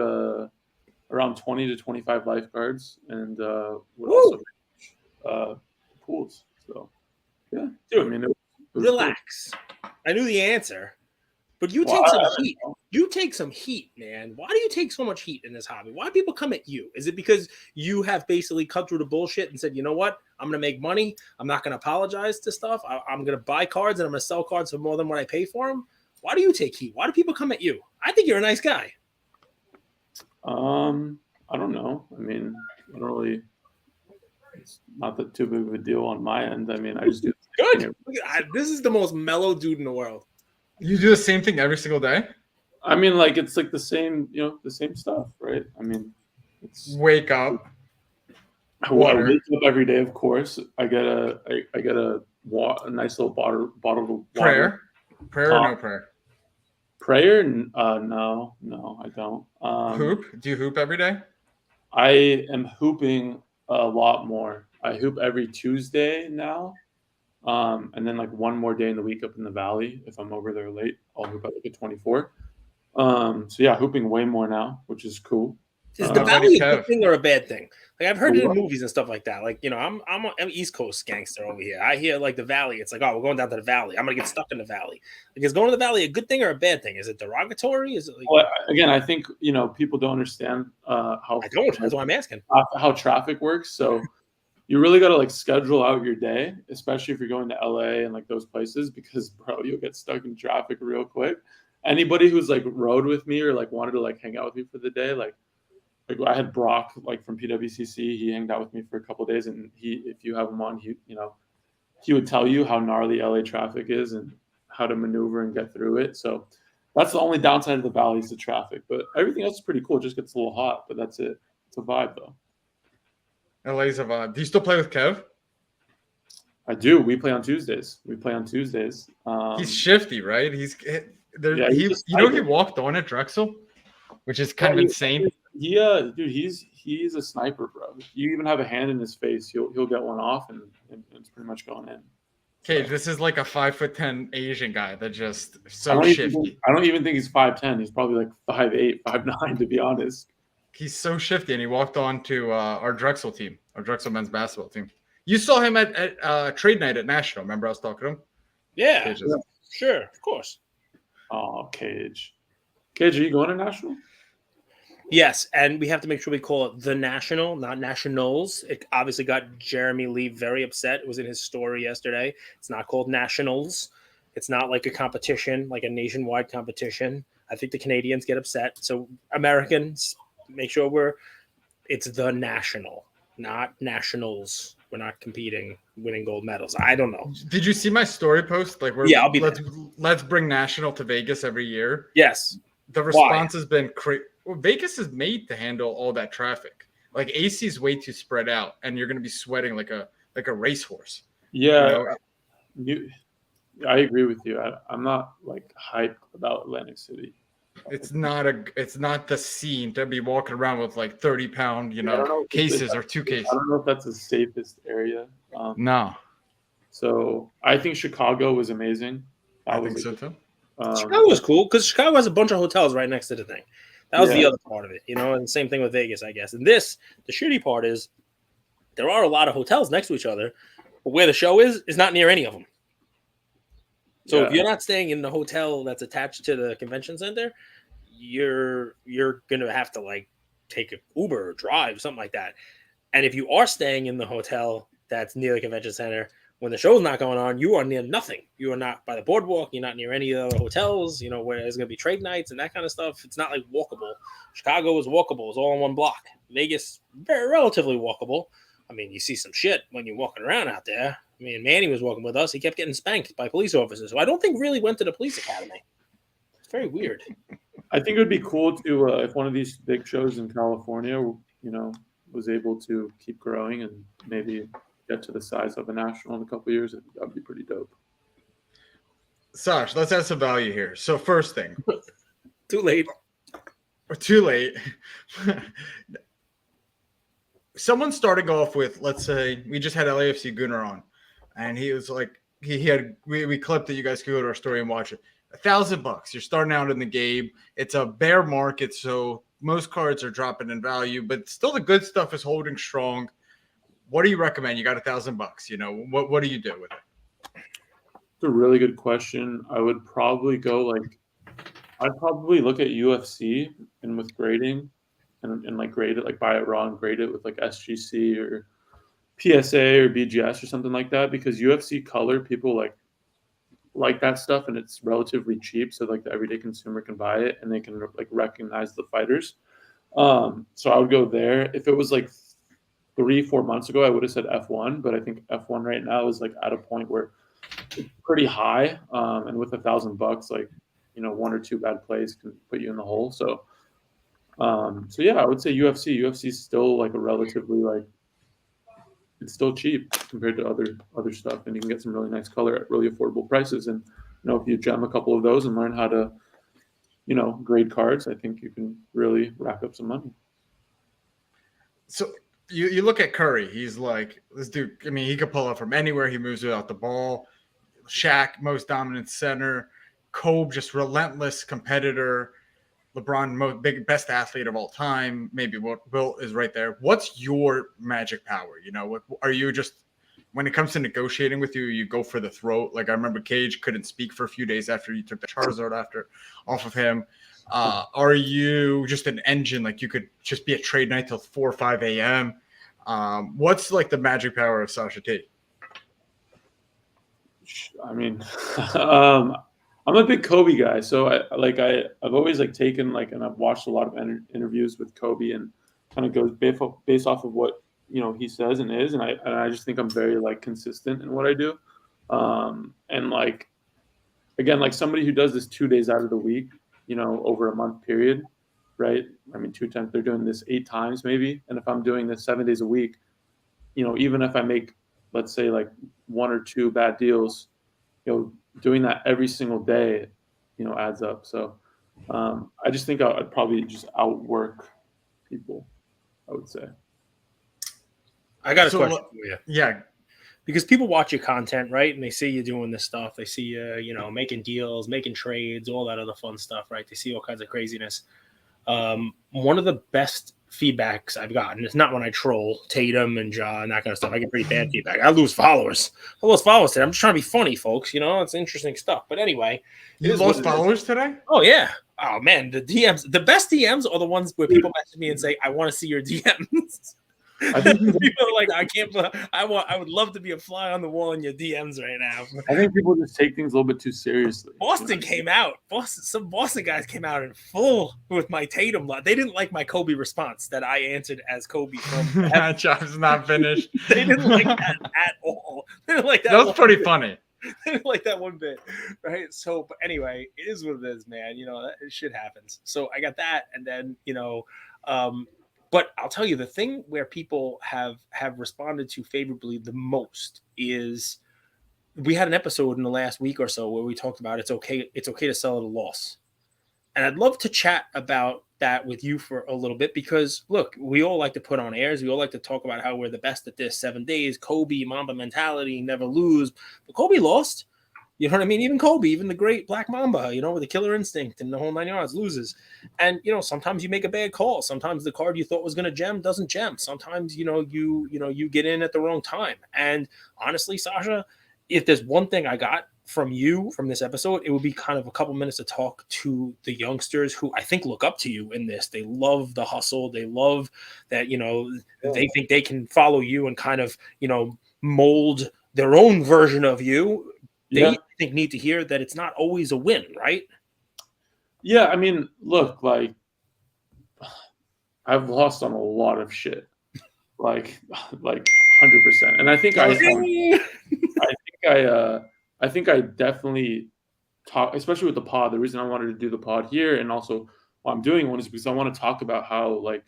around 20 to 25 lifeguards and would also manage pools. So yeah,
dude,
I mean, it was
relax. Cool. I knew the answer, but you take some heat. You take some heat, man. Why do you take so much heat in this hobby? Why do people come at you? Is it because you have basically cut through the bullshit and said, you know what? I'm going to make money. I'm not going to apologize to stuff. I'm going to buy cards and I'm going to sell cards for more than what I pay for them. Why do you take heat? Why do people come at you? I think you're a nice guy.
I don't know. I mean, I don't really. It's not that too big of a deal on my end. I mean, I just do.
Good. This is the most mellow dude in the world.
You do the same thing every single day?
I mean, like it's like the same, the same stuff, right? I mean, it's
wake up.
I wake up every day, of course. I get a nice little bottle of water.
Prayer or no prayer?
Prayer? No, I don't.
Hoop? Do you hoop every day?
I am hooping a lot more. I hoop every Tuesday now. And then like one more day in the week up in the valley. If I'm over there late, I'll hoop at like a 24. So yeah, hooping way more now, which is cool.
Is
How
the
about
valley
you,
a good
Kev?
thing or a bad thing? Like I've heard it in
What?
movies and stuff like that. Like I'm an East Coast gangster over here. I hear like the valley. It's like, oh, we're going down to the valley. I'm gonna get stuck in the valley. Like, is going to the valley a good thing or a bad thing? Is it derogatory? Is it like
Well, again, I think people don't understand
I don't. That's why I'm asking.
how traffic works. So you really got to like schedule out your day, especially if you're going to LA and like those places, because bro, you'll get stuck in traffic real quick. Anybody who's like rode with me or like wanted to like hang out with me for the day, like I had Brock like from PWCC. He hanged out with me for a couple of days, and if you have him on, he would tell you how gnarly LA traffic is and how to maneuver and get through it. So that's the only downside of the valley is the traffic, but everything else is pretty cool. It just gets a little hot, but that's it. It's a vibe though.
LA's a vibe. Do you still play with Kev?
I do. We play on Tuesdays.
He's shifty, right? He's there.
Yeah, he's just
he walked on at Drexel, which is kind of insane.
Dude, he's a sniper, bro. You even have a hand in his face, he'll get one off, and it's pretty much going in.
Cage, this is like a 5'10" Asian guy that just
I don't
shifty.
I don't even think he's 5'10". He's probably like 5'8", 5'9", to be honest.
He's so shifty, and he walked on to our Drexel team, our Drexel men's basketball team. You saw him at trade night at National. Remember I was talking to him?
Yeah,
Cage,
sure, of course.
Oh, Cage, are you going to National?
Yes, and we have to make sure we call it the National, not Nationals. It obviously got Jeremy Lee very upset. It was in his story yesterday. It's not called Nationals. It's not like a competition, like a nationwide competition. I think the Canadians get upset. So Americans, make sure it's the National, not Nationals. We're not competing, winning gold medals. I don't know.
Did you see my story post? Like,
I'll be
let's bring National to Vegas every year.
Yes.
The response has been crazy. Well, Vegas is made to handle all that traffic. Like AC is way too spread out, and you're going to be sweating like a racehorse.
Yeah, I agree with you. I'm not like hyped about Atlantic City.
It's not the scene to be walking around with like 30-pound cases or 2 cases.
I don't know if that's the safest area.
No.
So I think Chicago was amazing.
I think so too.
Chicago was cool because Chicago has a bunch of hotels right next to the thing. That was the other part of it, and same thing with Vegas, I guess. And the shitty part is there are a lot of hotels next to each other, but where the show is not near any of them. So if you're not staying in the hotel that's attached to the convention center, you're going to have to like take an Uber or drive, something like that. And if you are staying in the hotel that's near the convention center, when the show's not going on, you are near nothing. You are not by the boardwalk. You're not near any of the hotels, where there's going to be trade nights and that kind of stuff. It's not like walkable. Chicago is walkable. It's all in one block. Vegas, very relatively walkable. I mean, you see some shit when you're walking around out there. I mean, Manny was walking with us. He kept getting spanked by police officers, who I don't think really went to the police academy. It's very weird.
I think it would be cool to if one of these big shows in California, was able to keep growing and maybe get to the size of a National in a couple of years. That'd be pretty dope.
Sash, let's add some value here. So first thing.
Too late.
Or too late. Someone starting off with, let's say, we just had LAFC Gunnar on, and he was like, we clipped it. You guys can go to our story and watch it. $1,000. You're starting out in the game. It's a bear market, so most cards are dropping in value, but still the good stuff is holding strong. What do you recommend? You got $1,000. What do you do with it?
It's a really good question. I would probably I'd probably look at UFC and with grading and like grade it, like buy it raw and grade it with like SGC or PSA or BGS or something like that, because UFC color, people like that stuff and it's relatively cheap. So like the everyday consumer can buy it and they can like recognize the fighters. So I would go there. If it was like 3-4 months ago, I would have said F1, but I think F1 right now is like at a point where it's pretty high. And with $1,000, like, 1 or 2 bad plays can put you in the hole. So yeah, I would say UFC. UFC is still like a relatively it's still cheap compared to other stuff, and you can get some really nice color at really affordable prices. And if you gem a couple of those and learn how to, grade cards, I think you can really rack up some money.
So you look at Curry. He's like this dude. I mean, he could pull up from anywhere. He moves without the ball. Shaq, most dominant center. Kobe, just relentless competitor. LeBron, best athlete of all time. Maybe Will is right there. What's your magic power? You know, are you just when it comes to negotiating with you, you go for the throat? Like I remember Cage couldn't speak for a few days after you took the Charizard off of him. Are you just an engine? Like you could just be a trade night till 4 or 5 a.m. What's like the magic power of Sasha T?
I mean, I'm a big Kobe guy, so I've always like taken like, and I've watched a lot of interviews with Kobe, and kind of goes based off of what he says and is, and I just think I'm very like consistent in what I do, and like again, like somebody who does this 2 days out of the week, over a month period, right? I mean, 2 times they're doing this 8 times maybe, and if I'm doing this 7 days a week, even if I make, let's say, like 1 or 2 bad deals, doing that every single day, adds up. So I just think I'd probably just outwork people, I would say.
I got a question for you.
Yeah.
Because people watch your content, right? And they see you doing this stuff. They see you, making deals, making trades, all that other fun stuff, right? They see all kinds of craziness. One of the best feedbacks I've gotten, it's not when I troll Tatum and Ja and that kind of stuff. I get pretty bad feedback. I lose followers. Today. I'm just trying to be funny, folks. It's interesting stuff. But anyway,
you lost followers today?
Oh yeah. Oh man, the DMs, the best DMs are the ones where people message me and say, "I want to see your DMs." I think people are like, I would love to be a fly on the wall in your DMs right now.
I think people just take things a little bit too seriously.
Boston came out. Some Boston guys came out in full with my Tatum lot. They didn't like my Kobe response that I answered as Kobe from
that job's not finished.
They didn't like that at all. They didn't like that.
That was pretty funny.
They didn't like that one bit, right? So, but anyway, it is what it is, man. That shit happens. So I got that, and then but I'll tell you, the thing where people have responded to favorably the most is we had an episode in the last week or so where we talked about it's okay to sell at a loss. And I'd love to chat about that with you for a little bit because, look, we all like to put on airs. We all like to talk about how we're the best at this, 7 days, Kobe, Mamba mentality, never lose. But Kobe lost. You know what I mean? Even Kobe, even the great Black Mamba, with the killer instinct and the whole 9 yards, loses. And, sometimes you make a bad call. Sometimes the card you thought was going to gem doesn't gem. Sometimes, you get in at the wrong time. And honestly, Sasha, if there's one thing I got from you from this episode, it would be kind of a couple minutes to talk to the youngsters who I think look up to you in this. They love the hustle. They love that, they think they can follow you and kind of, mold their own version of you. They I think need to hear that it's not always a win, right?
Yeah, I mean, look, like I've lost on a lot of shit, like 100%. And I think I think I definitely talk, especially with the pod. The reason I wanted to do the pod here and also why I'm doing one is because I want to talk about how like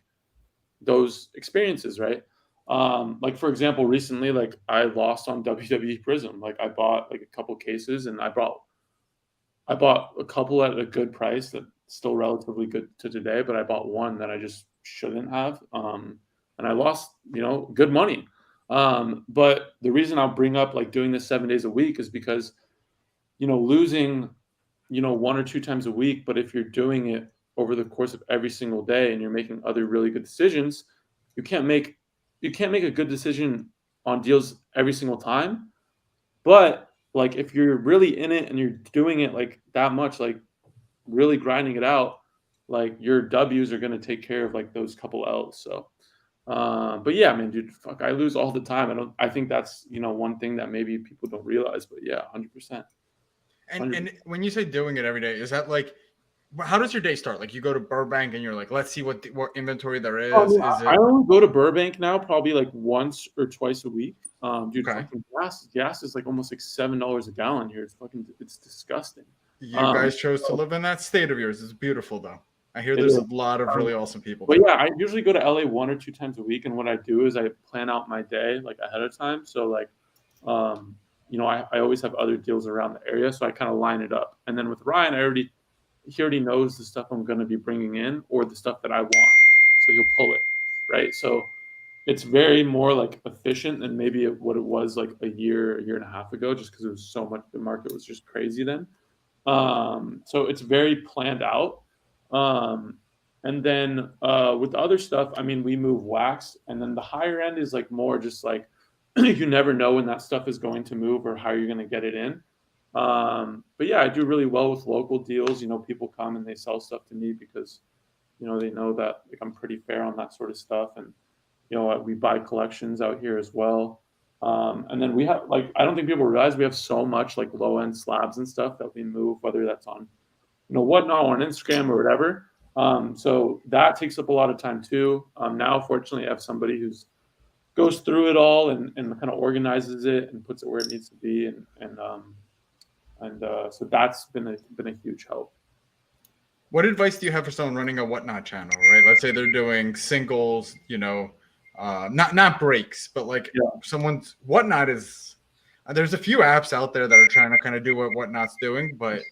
those experiences, right? Like for example, recently, like I lost on WWE Prism. Like I bought like a couple cases and I bought a couple at a good price that's still relatively good to today, but I bought one that I just shouldn't have. And I lost, good money. But the reason I'll bring up like doing this 7 days a week is because, losing, 1 or 2 times a week, but if you're doing it over the course of every single day and you're making other really good decisions, you can't make a good decision on deals every single time. But like if you're really in it and you're doing it like that much, like really grinding it out, like your W's are going to take care of like those couple L's. So, but yeah, man, dude, fuck, I lose all the time. I think that's, one thing that maybe people don't realize, but yeah, 100%.
And when you say doing it every day, is that like, how does your day start? Like you go to Burbank and you're like, let's see what inventory there is.
I only go to Burbank now probably like once or twice a week. Dude,
okay.
Fucking gas is like almost like $7 a gallon here. It's disgusting.
You guys chose to live in that state of yours. It's beautiful though. I hear there's a lot of really awesome people.
But yeah, I usually go to LA 1 or 2 times a week, and what I do is I plan out my day like ahead of time. So like, I always have other deals around the area, so I kind of line it up. And then with Ryan, he already knows the stuff I'm going to be bringing in or the stuff that I want, so he'll pull it, right? So it's very more like efficient than maybe what it was like a year and a half ago, just because it was so much. The market was just crazy then. So it's very planned out. And then with the other stuff, I mean, we move wax, and then the higher end is like more just like you never know when that stuff is going to move or how you're going to get it in. But yeah, I do really well with local deals. You know, people come and they sell stuff to me because, you know, they know that like, I'm pretty fair on that sort of stuff. And, you know, we buy collections out here as well. And then we have like, I don't think people realize we have so much like low end slabs and stuff that we move, whether that's on, you know, Whatnot or on Instagram or whatever. So that takes up a lot of time too. Now, fortunately, I have somebody who's goes through it all and kind of organizes it and puts it where it needs to be. So that's been a huge help.
What advice do you have for someone running a Whatnot channel, right? Let's say they're doing singles, you know, not breaks, but like someone's Whatnot is. There's a few apps out there that are trying to kind of do what Whatnot's doing, but is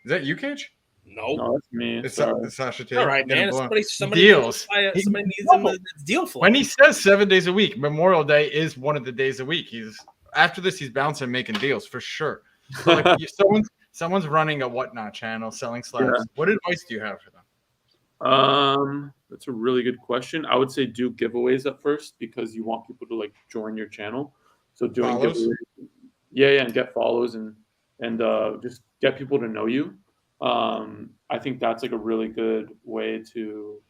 that you, Cage?
No, that's me.
It's Sasha T.
All right, man. Somebody
deals.
Somebody needs him a deal for.
When he says 7 days a week, Memorial Day is one of the days a week. After this, he's bouncing, making deals for sure. Like someone's running a Whatnot channel, selling slabs. Yeah. What advice do you have for them?
That's a really good question. I would say do giveaways at first because you want people to like join your channel. So doing giveaways, and get follows and just get people to know you. I think that's like a really good way to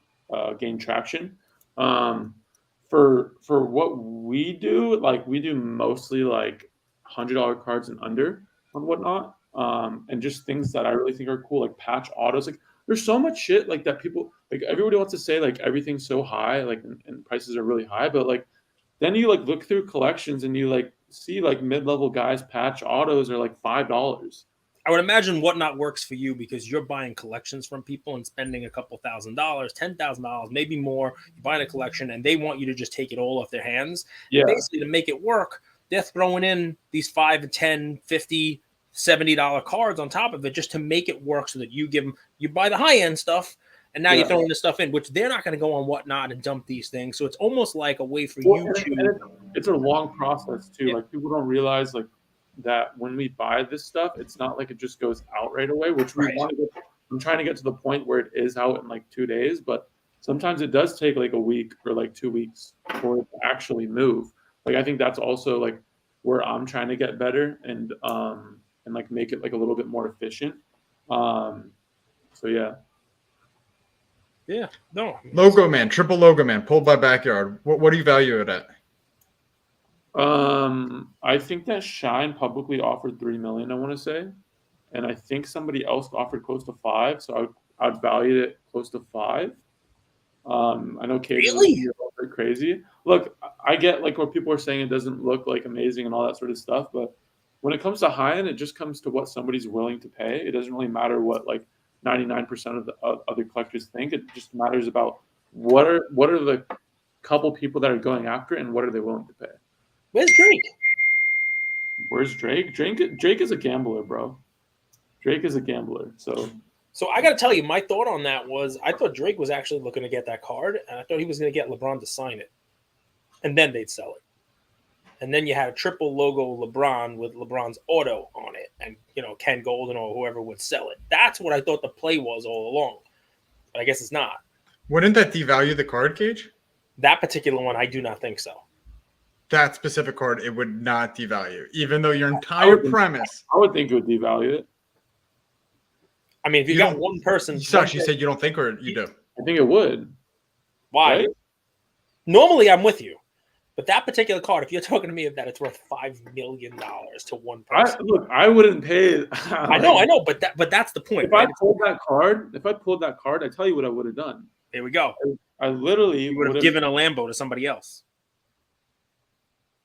gain traction. For what we do, like we do mostly like $100 cards and under on Whatnot, and just things that I really think are cool, like patch autos. Like there's so much shit like that people like. Everybody wants to say like everything's so high, like and prices are really high, but like then you like look through collections and you like see like mid-level guys patch autos are like $5.
I would imagine Whatnot works for you because you're buying collections from people and spending a couple $1,000, $10,000, maybe more. You're buying a collection and they want you to just take it all off their hands. Yeah. And basically, to make it work, they're throwing in these $5, $10, $50, $70 cards on top of it just to make it work so that you buy the high end stuff. And now you're throwing this stuff in, which they're not going to go on Whatnot and dump these things. So it's almost like a way for you to.
It's a long process too. Yeah. Like people don't realize like that when we buy this stuff, it's not like it just goes out right away, which we want to get. I'm trying to get to the point where it is out in like 2 days, but sometimes it does take like a week or like 2 weeks for it to actually move. Like I think that's also like where I'm trying to get better and like make it like a little bit more efficient. So yeah.
Yeah, no.
Logo Man, triple Logo Man, pulled by Backyard. What do you value it at?
I think that Shine publicly offered $3 million, I want to say, and I think somebody else offered close to $5 million, so I'd value it close to $5 million. I know Kate
really
crazy. Look, I get like what people are saying it doesn't look like amazing and all that sort of stuff, but when it comes to high end, it just comes to what somebody's willing to pay. It doesn't really matter what like 99% of the other collectors think. It just matters about what are the couple people that are going after it and what are they willing to pay.
Where's Drake?
Where's Drake? Drake is a gambler, bro. Drake is a gambler. So
I got to tell you, my thought on that was I thought Drake was actually looking to get that card, and I thought he was going to get LeBron to sign it, and then they'd sell it. And then you had a triple logo LeBron with LeBron's auto on it, and Ken Golden or whoever would sell it. That's what I thought the play was all along. But I guess it's not.
Wouldn't that devalue the card, Cage?
That particular one, I do not think so.
That specific card, it would not devalue, even though your entire premise.
I would think it would devalue it.
I mean, if you got one person.
Such, you said you don't think, or you do?
I think it would.
Why? Right? Normally, I'm with you. But that particular card, if you're talking to me that it's worth $5 million to one person.
I wouldn't pay it.
I know, but that's the point.
If I pulled that card, I tell you what I would have done.
There we go.
I literally
would have given a Lambo to somebody else.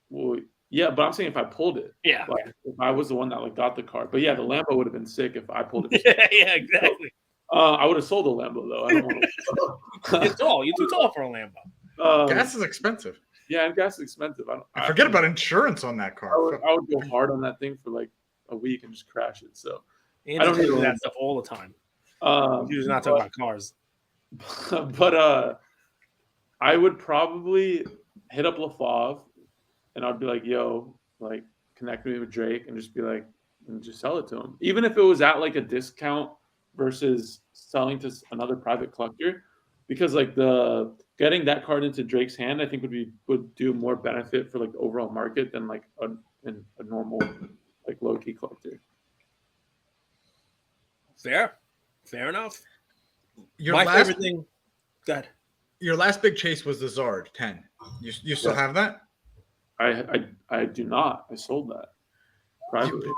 Well, yeah, but I'm saying if I pulled it.
Yeah.
Like, if I was the one that got the card. But yeah, the Lambo would have been sick if I pulled it.
Yeah, exactly.
So, I would have sold the Lambo though. I don't want
to. You're tall. You're too tall for a
Lambo. Gas is expensive.
Yeah, and gas is expensive.
Forget about insurance on that car.
I would go hard on that thing for like a week and just crash it. So
I don't do that stuff all the time. Usually not talking about cars.
But I would probably hit up LaFave, and I'd be like, "Yo, like, connect me with Drake," and just be like, and just sell it to him, even if it was at like a discount versus selling to another private collector, because like the getting that card into Drake's hand, I think would do more benefit for like the overall market than like a normal like low key collector.
Fair enough.
Your
My
last
favorite thing. Go ahead.
your last big chase was the Zard 10. You still
Yeah.
have that?
I do not. I sold that privately.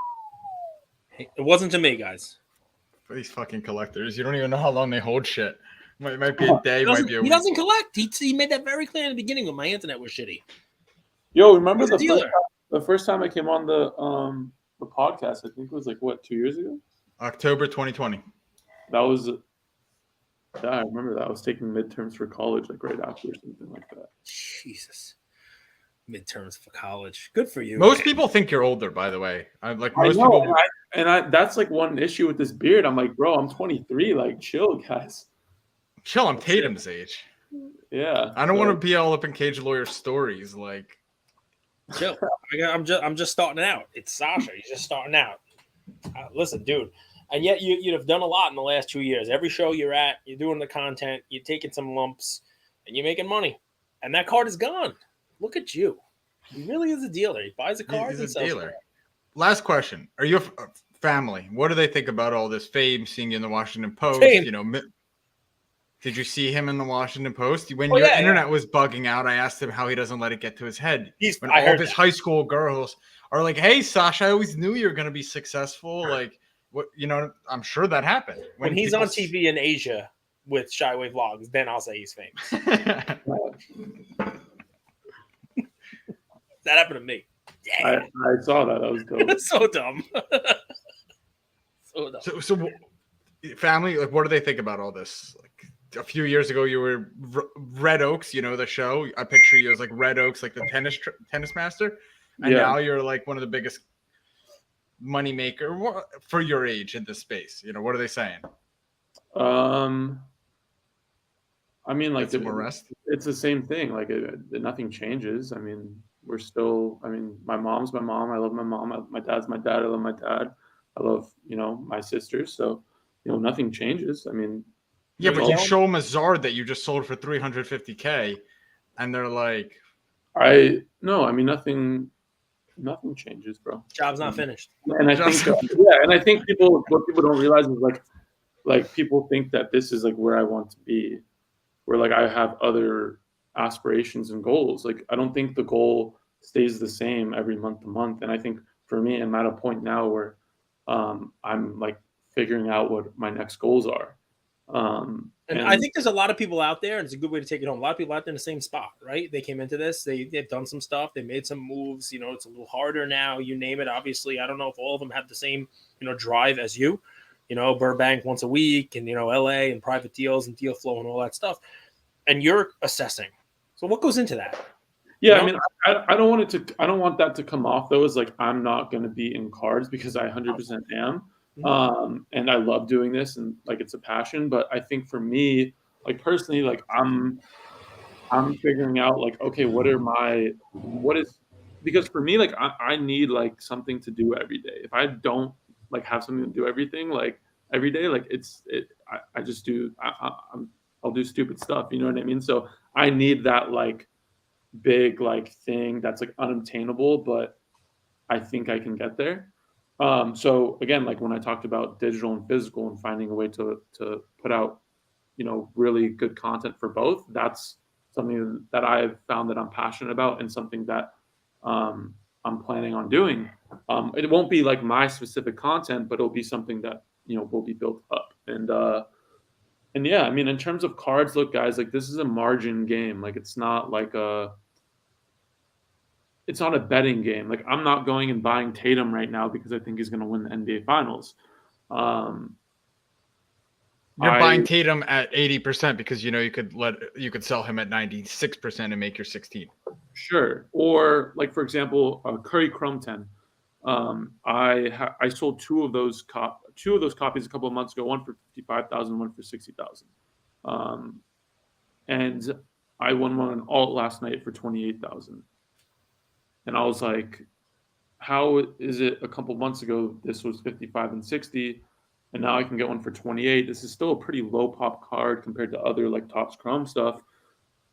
It wasn't to me, guys.
For these fucking collectors, you don't even know how long they hold shit. Might be a day, might be a
He
week.
doesn't collect. He made that very clear in the beginning when my internet was shitty.
Yo, remember
He's a dealer.
the first time I came on the podcast? I think it was like what, 2 years ago.
October 2020.
That was, yeah, I remember that. I was taking midterms for college, like right after or something like that.
Jesus. Midterms for college. Good for you.
Most people think you're older, by the way. Most
I know,
people.
and I that's like one issue with this beard. I'm like, bro, I'm 23. Like, chill, guys.
Chill, I'm Tatum's age.
Yeah.
I don't want to be all up in Cage Lawyer stories. Like,
Chill. I'm just starting out. It's Sasha. He's just starting out. Listen, dude. And yet you'd have done a lot in the last 2 years. Every show you're at, you're doing the content, you're taking some lumps, and you're making money. And that card is gone. Look at you. He really is a dealer. He buys a card and
he's a
sells
dealer.
it.
Last question: are your family? What do they think about all this fame? Seeing you in the Washington Post,
Fame.
you know. Did you see him in the Washington Post? When
Oh,
your
yeah,
internet was bugging out, I asked him how he doesn't let it get to his head. When
I
all
heard
of his
that.
high school girls are like, "Hey, Sasha, I always knew you were going to be successful." Like, what, you know, I'm sure that happened.
When he's on TV in Asia with Shyway Vlogs, then I'll say he's famous. That happened to me. Yeah.
I saw that. That was dope.
So dumb. So dumb.
so, family, like, what do they think about all this? Like, a few years ago, you were Red Oaks, you know, the show. I picture you as like Red Oaks, like the tennis master, and now you're like one of the biggest money maker for your age in this space. You know, what are they saying?
I mean, like,
some arrest.
It's the same thing. Like, nothing changes. I mean, we're still. I mean, my mom's my mom. I love my mom. My dad's my dad. I love my dad. I love, you know, my sisters. So, you know, nothing changes. I mean,
yeah, but you show them a Zard that you just sold for $350K, and they're like,
I mean, nothing changes, bro.
Job's not finished.
And I think, and I think what people don't realize is like people think that this is like where I want to be, where like I have other aspirations and goals. Like, I don't think the goal stays the same every month to month. And I think for me, I'm at a point now where I'm like figuring out what my next goals are.
And I think there's a lot of people out there, and it's a good way to take it home. A lot of people out there in the same spot, right? They came into this, they've done some stuff, they made some moves. You know, it's a little harder now. You name it. Obviously, I don't know if all of them have the same, you know, drive as you. You know, Burbank once a week, and, you know, LA and private deals and deal flow and all that stuff. And you're assessing. So what goes into that?
Yeah,
You know?
I mean, I don't want that to come off though as like I'm not going to be in cards, because I 100% am. And I love doing this, and like it's a passion. But I think for me, like personally, like I'm figuring out like, okay, because for me, like I need like something to do every day. If I don't like have something to do everything like every day, like I just do I'll do stupid stuff. You know what I mean? So I need that like big like thing that's like unobtainable, but I think I can get there. So again, like when I talked about digital and physical and finding a way to put out, you know, really good content for both, that's something that I've found that I'm passionate about, and something that I'm planning on doing. It won't be like my specific content, but it'll be something that, you know, will be built up. And yeah, I mean, in terms of cards, look, guys, like this is a margin game. Like it's not a betting game. Like I'm not going and buying Tatum right now because I think he's going to win the NBA Finals.
You're buying Tatum at 80% because you know you could sell him at 96% and make your 16.
Sure. Or like, for example, Curry Chrome 10. I sold two of those copies a couple of months ago. One for $55,000, one for $60,000. And I won one alt last night for 28,000, and I was like, how is it a couple months ago this was 55 and 60, and now I can get one for 28? This is still a pretty low pop card compared to other like Topps Chrome stuff.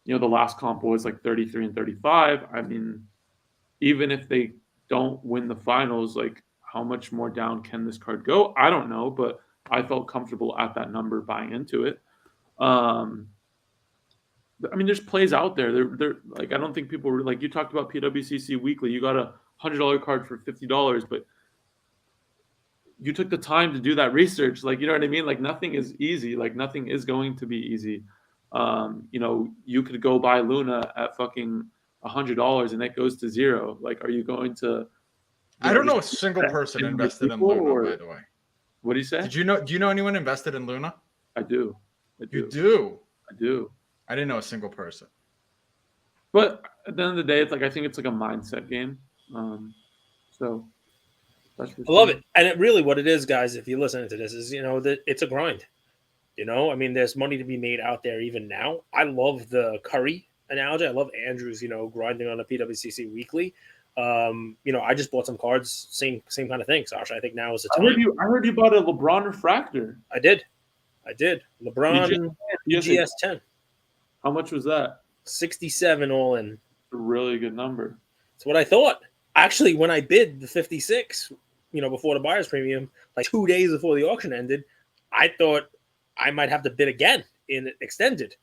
You know, the last comp was like 33 and 35. I mean, even if they don't win the finals, like how much more down can this card go? I don't know, but I felt comfortable at that number buying into it. I mean, there's plays out there. They're like, I don't think people were like, you talked about PWCC Weekly. You got a $100 card for $50, but you took the time to do that research. Like, you know what I mean? Like, nothing is easy. Like, nothing is going to be easy. You know, you could go buy Luna at fucking $100 and it goes to zero. Like, are you going to?
I don't know a single person invested in Luna, by the way.
What do you say?
Do you know anyone invested in Luna?
I do.
You do?
I do.
I didn't know a single person.
But at the end of the day, it's like I think it's like a mindset game. So that's
I love it. And it really what it is, guys, if you're listening to this, is that it's a grind. I mean, there's money to be made out there even now. I love the Curry analogy. I love Andrew's, grinding on a PWCC Weekly. I just bought some cards, same kind of thing, Sasha. I think now is the time.
I heard you bought a LeBron refractor.
I did. LeBron BGS 10.
How much was that?
67 all in.
A really good number.
That's what I thought. Actually, when I bid the 56, before the buyer's premium, like 2 days before the auction ended, I thought I might have to bid again in extended.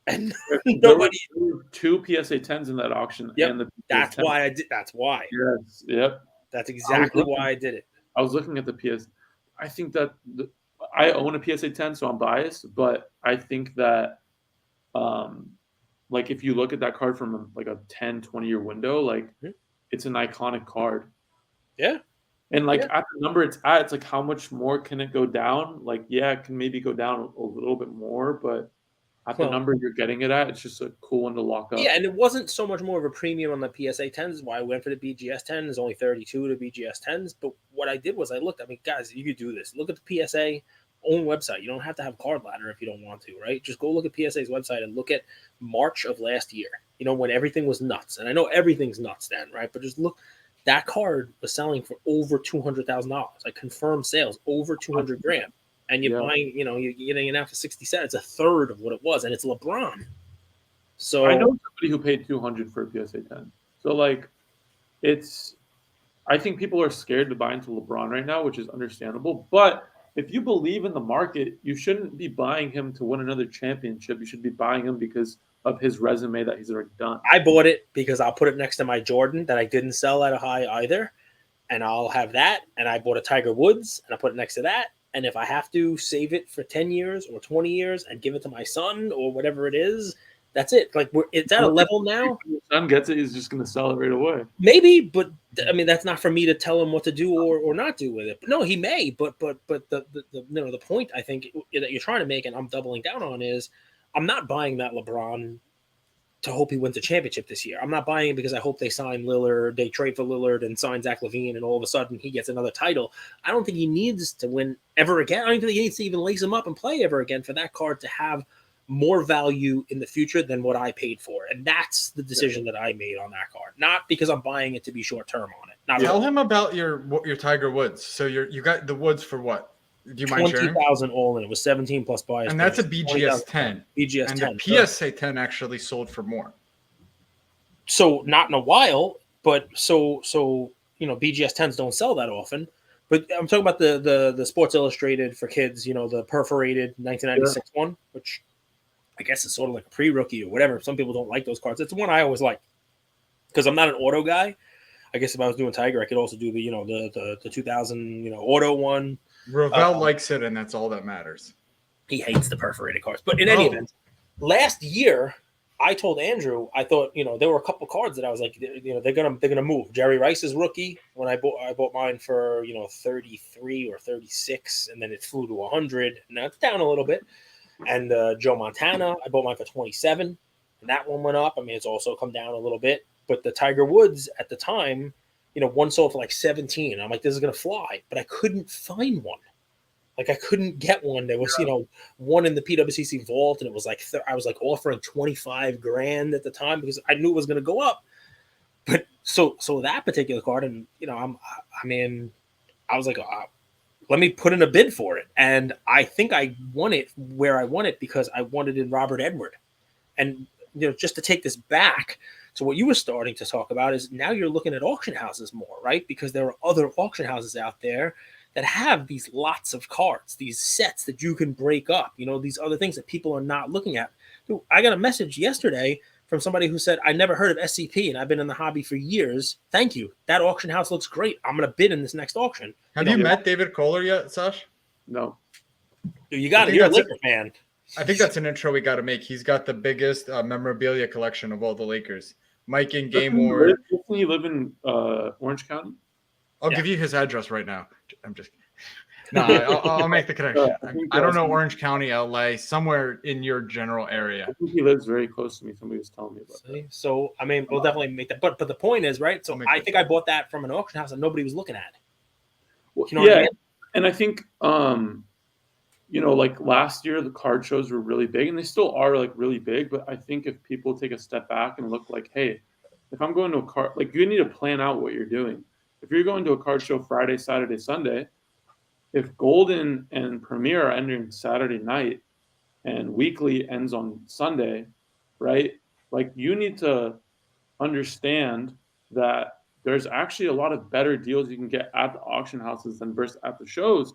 And nobody.
There were 2 PSA 10s in that auction.
Yep.
And
that's why I did. That's why.
Yes. Yep.
That's exactly why I did it.
I was looking at the PS. I think that I own a PSA 10, so I'm biased, but I think that, like if you look at that card from like a 10, 20-year window, like it's an iconic card.
Yeah.
And like at the number it's at, it's like how much more can it go down? Like, yeah, it can maybe go down a little bit more, but at the number you're getting it at, it's just a cool one to lock up.
Yeah, and it wasn't so much more of a premium on the PSA 10s. Why I went for the BGS 10 is only 32 to BGS 10s. But what I did was I looked. I mean, guys, you could do this. Look at the PSA own website. You don't have to have Card Ladder if you don't want to, right? Just go look at PSA's website and look at March of last year. When everything was nuts. And I know everything's nuts then, right? But just look. That card was selling for over $200,000. Like confirmed sales over 200 grand. And you're buying, you're getting it out for 60 cents. It's a third of what it was, and it's LeBron. So
I know somebody who paid $200 for a PSA 10. So like, I think people are scared to buy into LeBron right now, which is understandable. But if you believe in the market, you shouldn't be buying him to win another championship. You should be buying him because of his resume that he's already done.
I bought it because I'll put it next to my Jordan that I didn't sell at a high either, and I'll have that. And I bought a Tiger Woods, and I put it next to that. And if I have to save it for 10 years or 20 years and give it to my son or whatever it is, that's it. Like it's at a level now.
If your son gets it, he's just going to sell it right away.
Maybe, but I mean that's not for me to tell him what to do or not do with it. But no, he may. But the point I think that you're trying to make, and I'm doubling down on, is I'm not buying that LeBron to hope he wins a championship this year. I'm not buying it because I hope they sign Lillard, they trade for Lillard and sign Zach LaVine, and all of a sudden he gets another title. I don't think he needs to win ever again. I don't think he needs to even lace him up and play ever again for that card to have more value in the future than what I paid for. And that's the decision that I made on that card. Not because I'm buying it to be short term on it.
Tell him about your Tiger Woods. So you got the Woods for what? Do you mind sharing?
20,000 all in. It was 17 plus bias.
And that's a BGS 10.
BGS
and
10.
And the PSA 10 actually sold for more.
So not in a while, but so BGS 10s don't sell that often. But I'm talking about the Sports Illustrated for kids, the perforated 1996 one, which I guess is sort of like a pre-rookie or whatever. Some people don't like those cards. It's the one I always like because I'm not an auto guy. I guess if I was doing Tiger, I could also do the 2000 auto one.
Ravel likes it, and that's all that matters.
He hates the perforated cards. But in any event, last year I told Andrew, I thought, there were a couple cards that I was like, they're gonna move. Jerry Rice's rookie, when I bought mine for 33 or 36, and then it flew to 100. Now it's down a little bit. And Joe Montana, I bought mine for 27, and that one went up. I mean, it's also come down a little bit. But the Tiger Woods at the time, one sold for like 17. I'm like, this is gonna fly, but I couldn't find one. Like I couldn't get one. There was, one in the PWCC vault, and it was like I was like offering 25 grand at the time because I knew it was going to go up. But so that particular card, and I was like, let me put in a bid for it, and I think I won it where I won it because I won it in Robert Edward, and just to take this back. So what you were starting to talk about is now you're looking at auction houses more, right? Because there are other auction houses out there that have these lots of cards, these sets that you can break up, these other things that people are not looking at. Dude, I got a message yesterday from somebody who said, I never heard of SCP and I've been in the hobby for years. Thank you. That auction house looks great. I'm going to bid in this next auction.
Have you met David Kohler yet, Sash?
No.
Dude, you got it. You're a Laker fan.
I think that's an intro we got to make. He's got the biggest memorabilia collection of all the Lakers. Mike in Game War.
Doesn't he live in Orange County?
I'll give you his address right now. I'm just no, I'll make the connection. I don't know Orange County, LA, somewhere in your general area.
I think he lives very close to me. Somebody was telling me about that.
So we'll definitely make that. But the point is, right? So I think I bought that from an auction house and nobody was looking at it.
Well, what I mean? And I think like last year the card shows were really big, and they still are like really big. But I think if people take a step back and look like, hey, if I'm going to a card, like you need to plan out what you're doing. If you're going to a card show Friday, Saturday, Sunday, if Golden and Premier are ending Saturday night and Weekly ends on Sunday, right? Like you need to understand that there's actually a lot of better deals you can get at the auction houses than versus at the shows.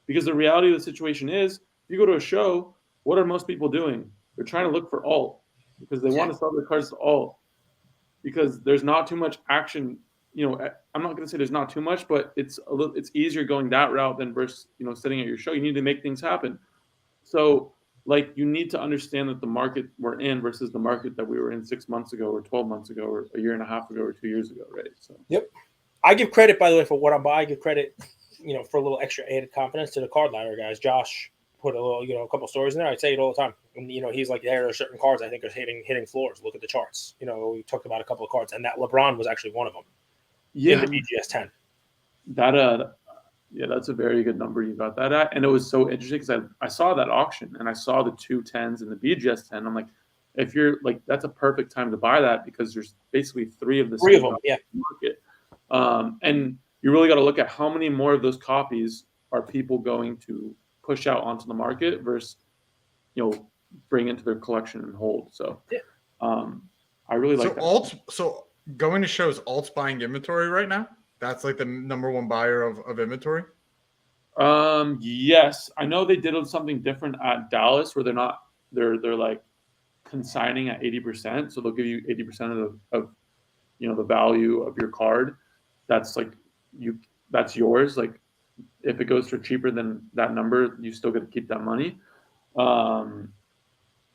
Because the reality of the situation is, if you go to a show, what are most people doing? They're trying to look for alt because they want to sell their cards to alt because there's not too much action. I'm not going to say there's not too much, but it's easier going that route than versus, sitting at your show. You need to make things happen. So like you need to understand that the market we're in versus the market that we were in 6 months ago or 12 months ago or a year and a half ago or 2 years ago, right? So
yep. I give credit, by the way, for what I buy. I give credit, for a little extra added confidence to the card ladder guys. Josh put a little, a couple stories in there. I say it all the time. And, he's like, there are certain cards I think are hitting floors. Look at the charts. We talked about a couple of cards, and that LeBron was actually one of them.
Yeah,
in the BGS 10.
That's a very good number you got that at, and it was so interesting because I saw that auction and I saw the 2 10s in the BGS 10. I'm like, if you're like, that's a perfect time to buy that because there's basically three of them, market, and you really got to look at how many more of those copies are people going to push out onto the market versus bring into their collection and hold. So, I really like that.
So going to shows, alt's buying inventory right now. That's like the number one buyer of inventory.
Yes, I know they did something different at Dallas where they're like consigning at 80%, so they'll give you 80% of the value of your card. That's like that's yours. Like if it goes for cheaper than that number, you still get to keep that money. And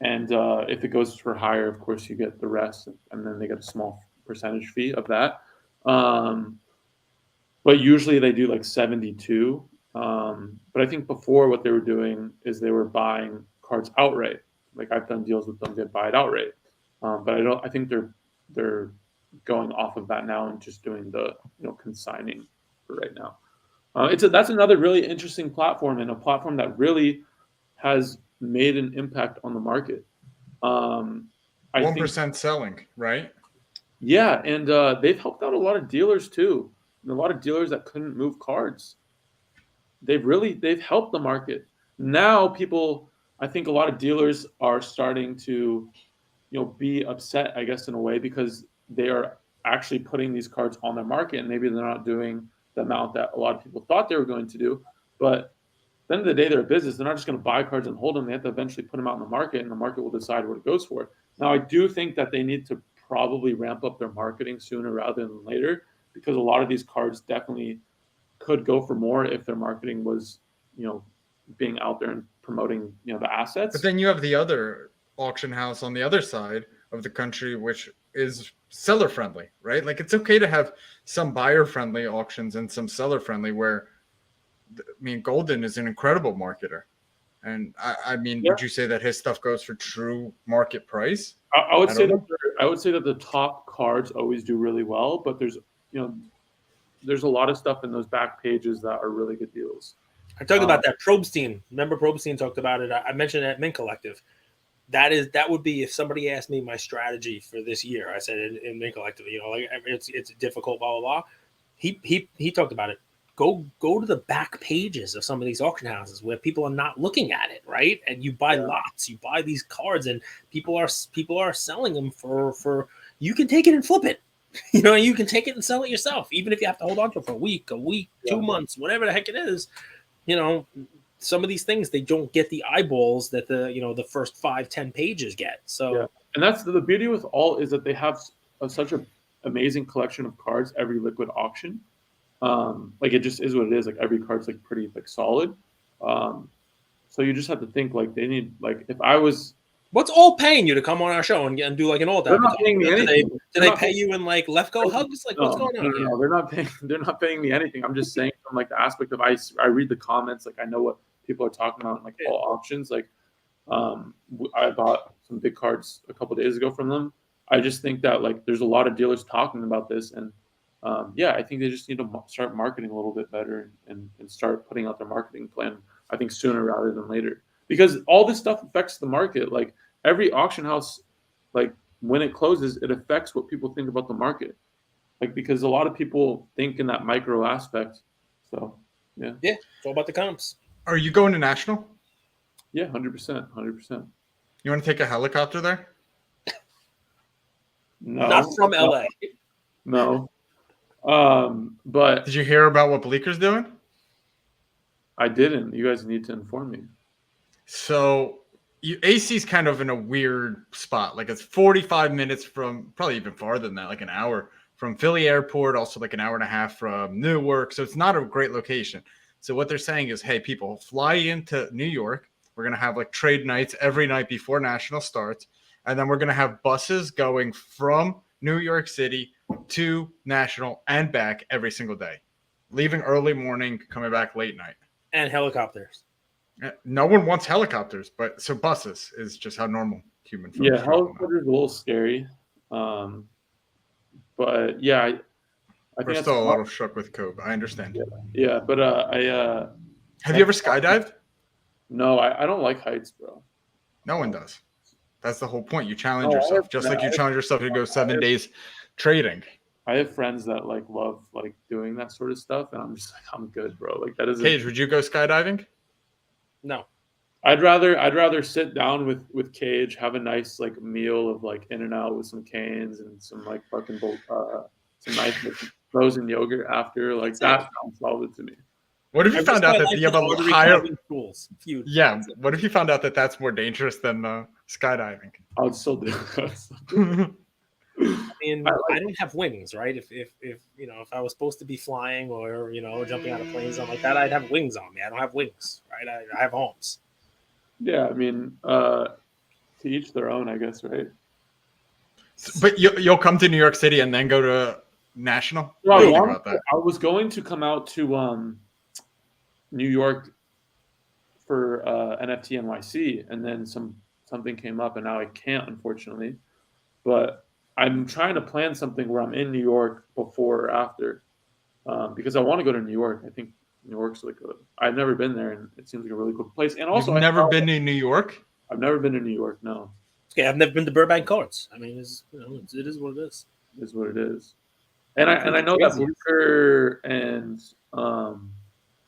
if it goes for higher, of course, you get the rest, and then they get a small percentage fee of that. But usually they do like 72. But I think before what they were doing is they were buying cards outright. Like I've done deals with them, they buy it outright. But I think they're going off of that now and just doing the consigning for right now. That's another really interesting platform and a platform that really has made an impact on the market.
1% selling, right?
Yeah, and they've helped out a lot of dealers too. And a lot of dealers that couldn't move cards. They've helped the market. Now I think a lot of dealers are starting to, be upset, I guess, in a way, because they are actually putting these cards on their market, and maybe they're not doing the amount that a lot of people thought they were going to do. But at the end of the day, they're a business. They're not just going to buy cards and hold them. They have to eventually put them out in the market, and the market will decide what it goes for. Now, I do think that they need to probably ramp up their marketing sooner rather than later, because a lot of these cards definitely could go for more if their marketing was, being out there and promoting, the assets.
But then you have the other auction house on the other side of the country, which is seller friendly, right? Like it's okay to have some buyer friendly auctions and some seller friendly where, Golden is an incredible marketer. And would you say that his stuff goes for true market price?
I would say that the top cards always do really well, but there's a lot of stuff in those back pages that are really good deals.
I talked about that Probstein. Remember Probstein talked about it. I mentioned it at Mint Collective. That would be if somebody asked me my strategy for this year. I said in Mint Collective, like it's difficult, blah blah blah. He talked about it. Go to the back pages of some of these auction houses where people are not looking at it, right? And you buy lots, you buy these cards, and people are selling them for you can take it and flip it. You can take it and sell it yourself, even if you have to hold on to it for a week, 2 months, whatever the heck it is. Some of these things, they don't get the eyeballs that the first 5-10 pages get. So,
and that's the beauty with all is that they have such an amazing collection of cards every liquid auction. Like it just is what it is. Like every card's like pretty like solid. So you just have to think like they need like if I was.
What's all paying you to come on our show and do like an all
They're not paying me anything.
Do they pay you in like Lefko hugs? Like what's going on?
No, they're not paying me anything. I'm just saying from like the aspect of I read the comments, like I know what people are talking about in like all auctions. Like I bought some big cards a couple days ago from them. I just think that like there's a lot of dealers talking about this, and I think they just need to start marketing a little bit better and start putting out their marketing plan. I think sooner rather than later, because all this stuff affects the market. Like every auction house, like when it closes, it affects what people think about the market. Like because a lot of people think in that micro aspect. So
it's all about the comps.
Are you going to National?
Yeah, 100%.
You want to take a helicopter there?
No,
not from LA.
No. But
did you hear about what Bleeker's doing?
I didn't. You guys need to inform me.
So AC's kind of in a weird spot. Like it's 45 minutes from, probably even farther than that, like an hour from Philly Airport, also like an hour and a half from Newark. So it's not a great location. So what they're saying is, hey, people, fly into New York. We're going to have like trade nights every night before National starts. And then we're going to have buses going from New York City to National and back every single day. Leaving early morning, coming back late night.
And helicopters.
No one wants helicopters, but so buses is just how normal human.
Yeah, helicopters is a little scary. But yeah, I think
we're still a little shook with Kobe. I understand.
Yeah, but
have you ever skydived?
No, I don't like heights, bro.
No one does. That's the whole point. You challenge yourself, just like you challenge yourself to go 7 days trading.
I have friends that like love like doing that sort of stuff, and I'm just like, I'm good, bro. Like that is.
Cage, would you go skydiving?
No.
I'd rather sit down with Cage, have a nice like meal of like In-N-Out with some canes and some like fucking some nice like, frozen yogurt after. Like that sounds solid to me.
What if you found out that you have a higher
feud?
Yeah. What if you found out that that's more dangerous than skydiving?
I would still do it.
I mean, I don't have wings, right? If I was supposed to be flying or jumping out of planes, something like that, I'd have wings on me. I don't have wings, right? I have arms.
Yeah, I mean, to each their own, I guess, right?
But you'll come to New York City and then go to National?
Well, I was going to come out to New York for NFT NYC, and then something came up, and now I can't, unfortunately. But I'm trying to plan something where I'm in New York before or after, because I want to go to New York. I think New York's like I've never been there, and it seems like a really cool place. And also,
I've never been to New York.
I've never been to New York. No.
Okay, I've never been to Burbank Cards. I mean, it is what it is.
It is what it is. And I know that Bleeker and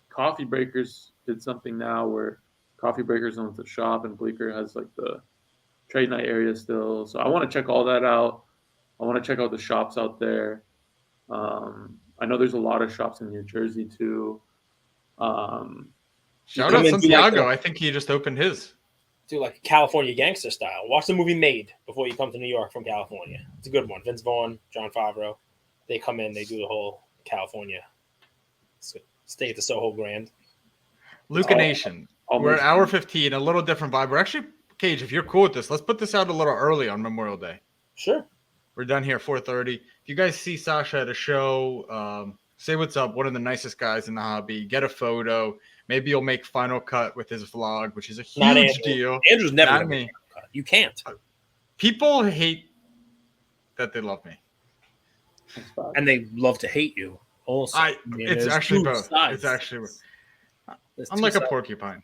Coffee Breakers did something now where Coffee Breakers owns the shop and Bleeker has like the trade night area still. So I want to check all that out. I want to check out the shops out there. I know there's a lot of shops in New Jersey too.
Shout out Santiago. I think he just opened his.
Do like California gangster style. Watch the movie Made before you come to New York from California. It's a good one. Vince Vaughn, Jon Favreau. They come in, they do the whole California. Stay at the Soho Grand.
Luca Nation. We're at hour 15, a little different vibe. We're actually, Cage, if you're cool with this, let's put this out a little early on Memorial Day.
Sure.
We're done here at 4:30. If you guys see Sasha at a show, say what's up. One of the nicest guys in the hobby. Get a photo. Maybe you'll make Final Cut with his vlog, which is a huge deal.
Andrew's never
Not
gonna
me.
make Final Cut. You can't.
People hate that they love me.
And they love to hate you also.
It's actually both. It's actually
There's
I'm
two
like a
sides.
porcupine.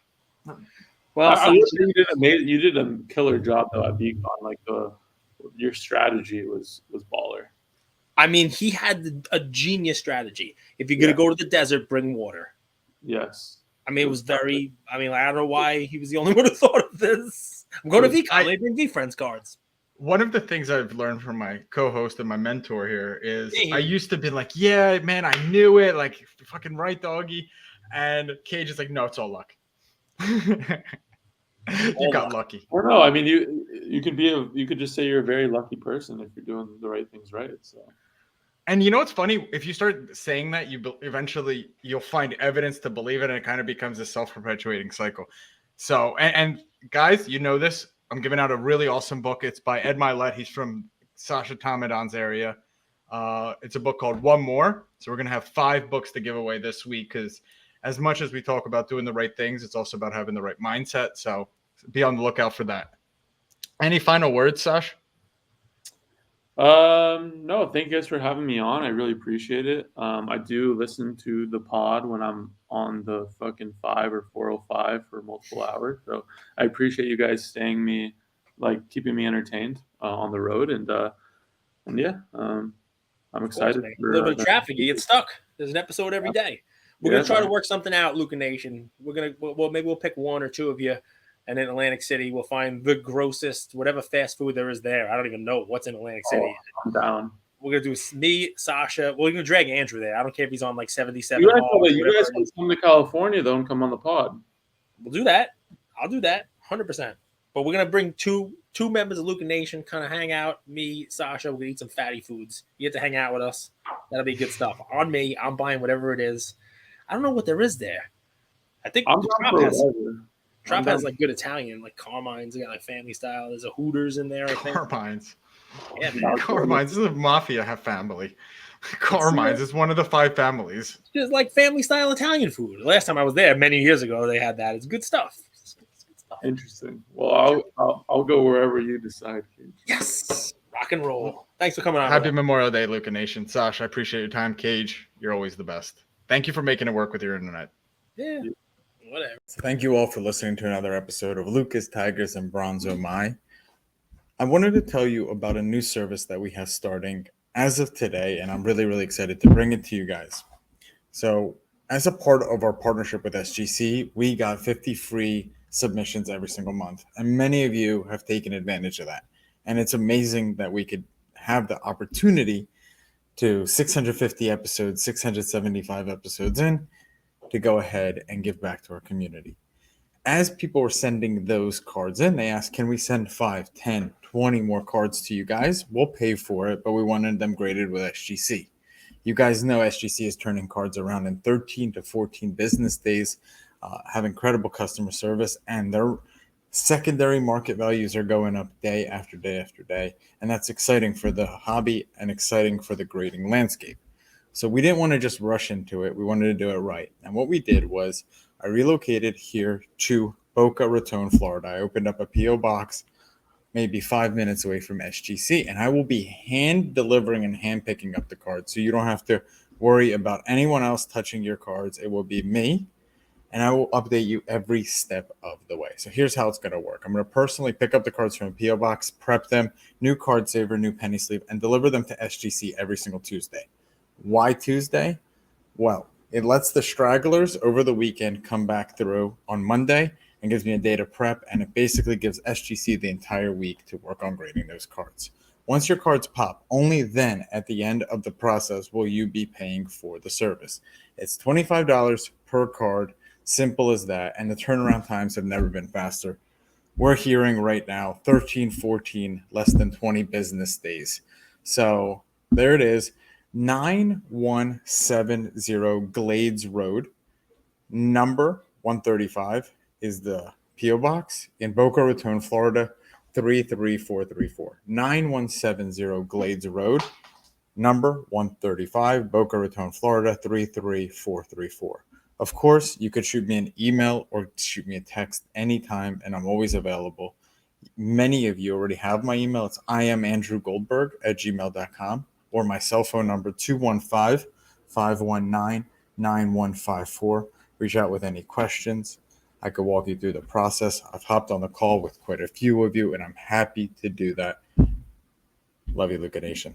Well,
I
Sasha,
will say you did a killer job though at Beacon. Like your strategy was baller.
I mean, he had a genius strategy. If you're gonna
Yeah.
go to the desert, bring water.
Yes.
I mean, it was very. I mean, I don't know why he was the only one who thought of this. I'm going to VCon. They bring V-Friends cards.
One of the things I've learned from my co-host and my mentor here is
Yeah.
I used to be like, yeah, man, I knew it. Like, fucking right, doggy. And Cage is like, no, it's all luck. You got lucky.
Well, no, I mean you could just say you're a very lucky person if you're doing the right things right. So.
And you know what's funny? If you start saying that, eventually you'll find evidence to believe it, and it kind of becomes a self-perpetuating cycle. So, and guys, you know this. I'm giving out a really awesome book. It's by Ed Milet. He's from Sasha Tamadon's area. It's a book called One More. So we're gonna have 5 books to give away this week because as much as we talk about doing the right things, it's also about having the right mindset. So be on the lookout for that. Any final words, Sash?
No, thank you guys for having me on. I really appreciate it. I do listen to the pod when I'm on the fucking 5 or 405 for multiple hours. So I appreciate you guys keeping me entertained on the road. And yeah, I'm excited.
A little bit of traffic, you get stuck. There's an episode every day. We're gonna try to work something out, Luca Nation. Maybe we'll pick 1 or 2 of you. And in Atlantic City, we'll find the grossest, whatever fast food there is there. I don't even know what's in Atlantic City.
I'm down.
We're going to do me, Sasha. We're going to drag Andrew there. I don't care if he's on like 77.
You guys can come to California, though, and come on the pod.
We'll do that. I'll do that 100%. But we're going to bring two members of Luca Nation, kind of hang out. Me, Sasha, we're going to eat some fatty foods. You get to hang out with us. That'll be good stuff. On me, I'm buying whatever it is. I don't know what there is there. I think Trop has like good Italian, like Carmine's. They got like family style. There's a Hooters in there, I think.
Carmine's.
Yeah, man.
Carmine's is a mafia family. Carmine's is one of the 5 families.
Just like family style Italian food. Last time I was there many years ago, they had that. It's good stuff.
Interesting. Well, I'll go wherever you decide.
Yes, rock and roll. Thanks for coming on.
Happy Memorial Day, Luca Nation. Sash, I appreciate your time. Cage, you're always the best. Thank you for making it work with your internet.
Yeah. Whatever.
Thank you all for listening to another episode of Lucas, Tigers, and Bronzo Mai. I wanted to tell you about a new service that we have starting as of today, and I'm really, really excited to bring it to you guys. So, as a part of our partnership with SGC, we got 50 free submissions every single month, and many of you have taken advantage of that. And it's amazing that we could have the opportunity to 650 episodes, 675 episodes in, to go ahead and give back to our community. As people were sending those cards in, they asked, can we send 5, 10, 20 more cards to you guys? We'll pay for it, but we wanted them graded with SGC. You guys know SGC is turning cards around in 13 to 14 business days, have incredible customer service, and their secondary market values are going up day after day after day. And that's exciting for the hobby and exciting for the grading landscape. So we didn't want to just rush into it. We wanted to do it right. And what we did was I relocated here to Boca Raton, Florida. I opened up a P.O. box maybe 5 minutes away from SGC, and I will be hand delivering and hand picking up the cards. So you don't have to worry about anyone else touching your cards. It will be me, and I will update you every step of the way. So here's how it's going to work. I'm going to personally pick up the cards from a P.O. box, prep them, new card saver, new penny sleeve, and deliver them to SGC every single Tuesday. Why Tuesday? Well, it lets the stragglers over the weekend come back through on Monday and gives me a day to prep, and it basically gives SGC the entire week to work on grading those cards. Once your cards pop, only then at the end of the process will you be paying for the service. It's $25 per card, simple as that, and the turnaround times have never been faster. We're hearing right now 13, 14, less than 20 business days. So there it is. 9170 Glades Road, number 135 is the P.O. Box in Boca Raton, Florida, 33434. 9170 Glades Road, number 135, Boca Raton, Florida, 33434. Of course, you could shoot me an email or shoot me a text anytime, and I'm always available. Many of you already have my email. It's iamandrewgoldberg@gmail.com. or my cell phone number 215-519-9154. reach out with any questions. I could walk you through the process. I've hopped on the call with quite a few of you, and I'm happy to do that. Love you, Luca Nation.